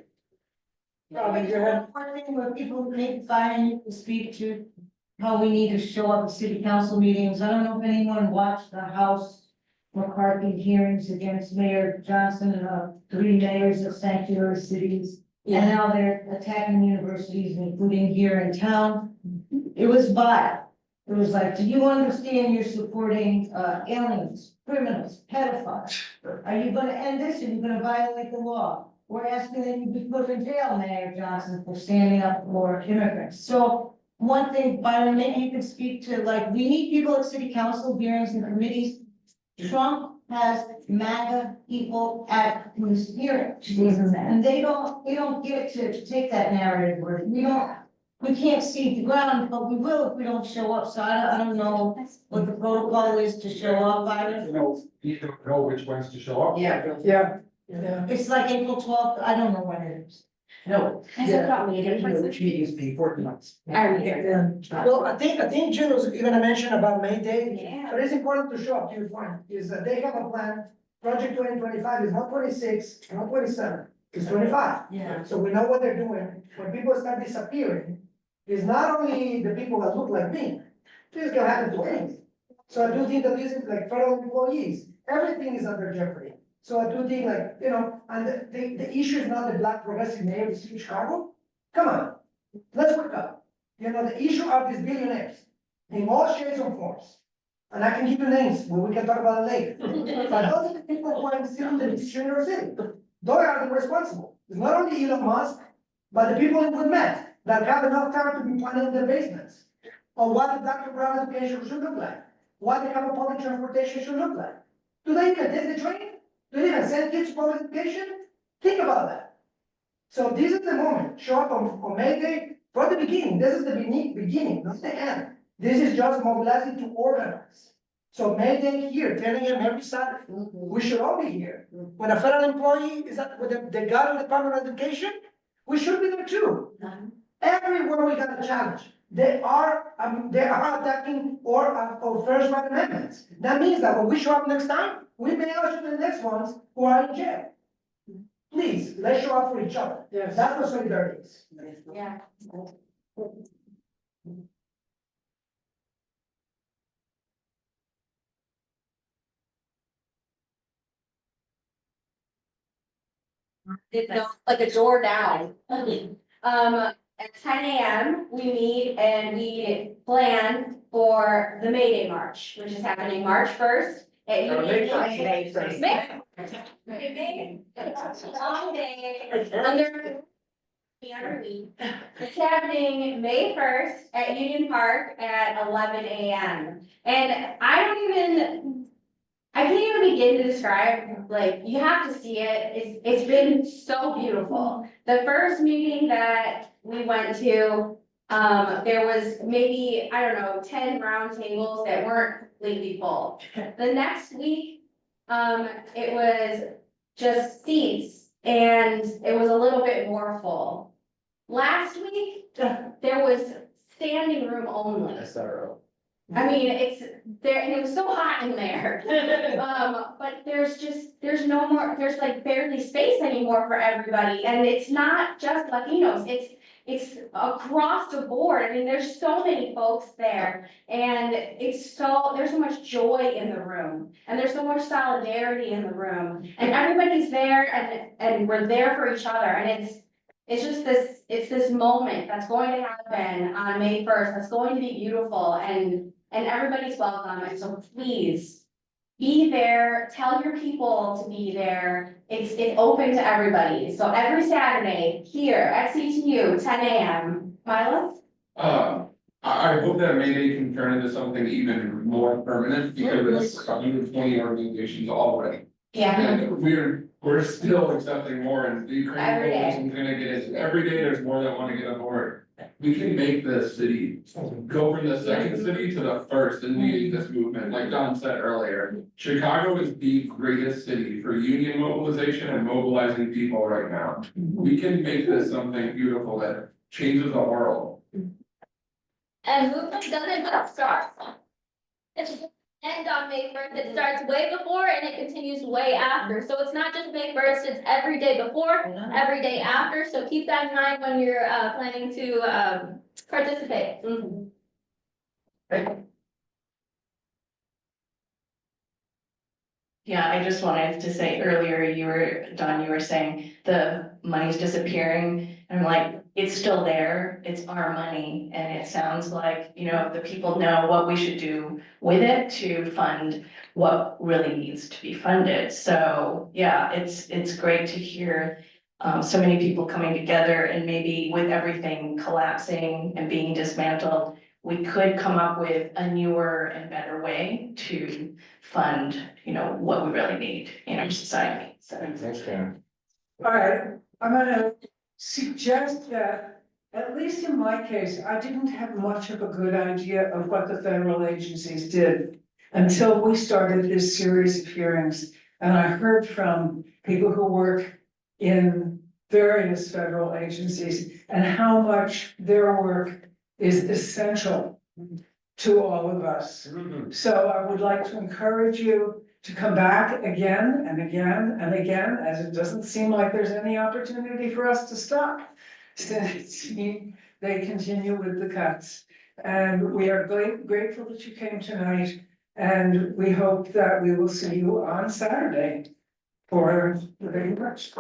Probably one thing where people may find you to speak to, how we need to show up at city council meetings. I don't know if anyone watched the House McCarthy hearings against Mayor Johnson and 3 mayors of sanctuary cities. And now they're attacking universities, including here in town. It was vile. It was like, do you understand you're supporting aliens, criminals, pedophiles? Are you gonna end this? Are you gonna violate the law? We're asking that you be put in jail, Mayor Johnson, for standing up for immigrants. So one thing, Byron, maybe you could speak to, like, we need people at city council hearings and committees. Trump has MAGA people at his hearings. And we don't get to take that narrative where we can't see the ground, but we will if we don't show up. So I don't know what the protocol is to show up, Byron. You don't know which ones to show up. Yeah. It's like April 12th, I don't know when it is. No. I said about me, Which meetings be important months. I'm here. Well, I think June was gonna mention about May Day. Yeah. But it's important to show up to your point, is that they have a plan. Project 2025 is not 26, not 27, it's 25. Yeah. So we know what they're doing. When people start disappearing, it's not only the people that look like me, this can happen to anyone. So I do think that this is like federal employees, everything is under jeopardy. So I do think, like, and the issue is not the black progressive mayor of the city of Chicago. Come on, let's wake up. The issue of these billionaires in all shades and forms. And I can give you names, but we can talk about it later. But those are the people who are stealing the decision in our city. Those are the responsible. It's not only Elon Musk, but the people in Woodmet that have enough time to be planning their basements. Or what the Dr. Brown education should look like. What the kind of public transportation should look like. Do they even take the train? Do they even send kids to public education? Think about that. So this is the moment. Show up on May Day from the beginning. This is the beginning, not the end. This is just mobilizing to organize. So May Day here, 10 a.m. every Saturday. We should all be here. When a federal employee is at with the guy in the Department of Education, we should be there too. Everywhere we got a challenge. They are attacking or First Right amendments. That means that when we show up next time, we may also be the next ones who are in jail. Please, let's show up for each other. Yes. That's what solidarity is. Yeah. Did go like a door down. At 10 a.m. we meet and we plan for the May Day March, which is happening March 1st. May 1st. May. Long day. It's happening May 1st at Union Park at 11 a.m. And I can't even begin to describe, like, you have to see it. It's been so beautiful. The first meeting that we went to, there was maybe, 10 round tables that weren't completely full. The next week, it was just seats and it was a little bit more full. Last week, there was standing room only. SRO. I mean, it's there, and it was so hot in there. But there's no more, there's like barely space anymore for everybody, and it's not just Latinos, it's across the board. I mean, there's so many folks there, and there's so much joy in the room, and there's so much solidarity in the room, and everybody's there, and we're there for each other, and it's just this moment that's going to happen on May 1st, that's going to be beautiful, and everybody's welcome, and so please, be there, tell your people to be there. It's open to everybody. So every Saturday here at CTU, 10 a.m. Mila? I hope that May Day can turn into something even more permanent because it's 120 organizations already. Yeah. And we're still accepting more, and the Ukrainian coalition's gonna get it. Every day there's more that wanna get on board. We can make this city go from the second city to the first in leading this movement, like Don said earlier. Chicago is the greatest city for union mobilization and mobilizing people right now. We can make this something beautiful that changes the world. And movement doesn't just start. It's end on May 1st, it starts way before and it continues way after. So it's not just May 1st, it's every day before, every day after. So keep that in mind when you're planning to participate. Yeah, I just wanted to say earlier, Don, you were saying the money's disappearing. And I'm like, it's still there, it's our money. And it sounds like, the people know what we should do with it to fund what really needs to be funded. So yeah, it's great to hear so many people coming together, and maybe with everything collapsing and being dismantled, we could come up with a newer and better way to fund, what we really need in our society. So. Thanks, Karen. All right, I'm gonna suggest that, at least in my case, I didn't have much of a good idea of what the federal agencies did until we started this series of hearings. And I heard from people who work in various federal agencies and how much their work is essential to all of us. So I would like to encourage you to come back again and again and again, as it doesn't seem like there's any opportunity for us to stop. Since they continue with the cuts. And we are grateful that you came tonight, and we hope that we will see you on Saturday for the very much.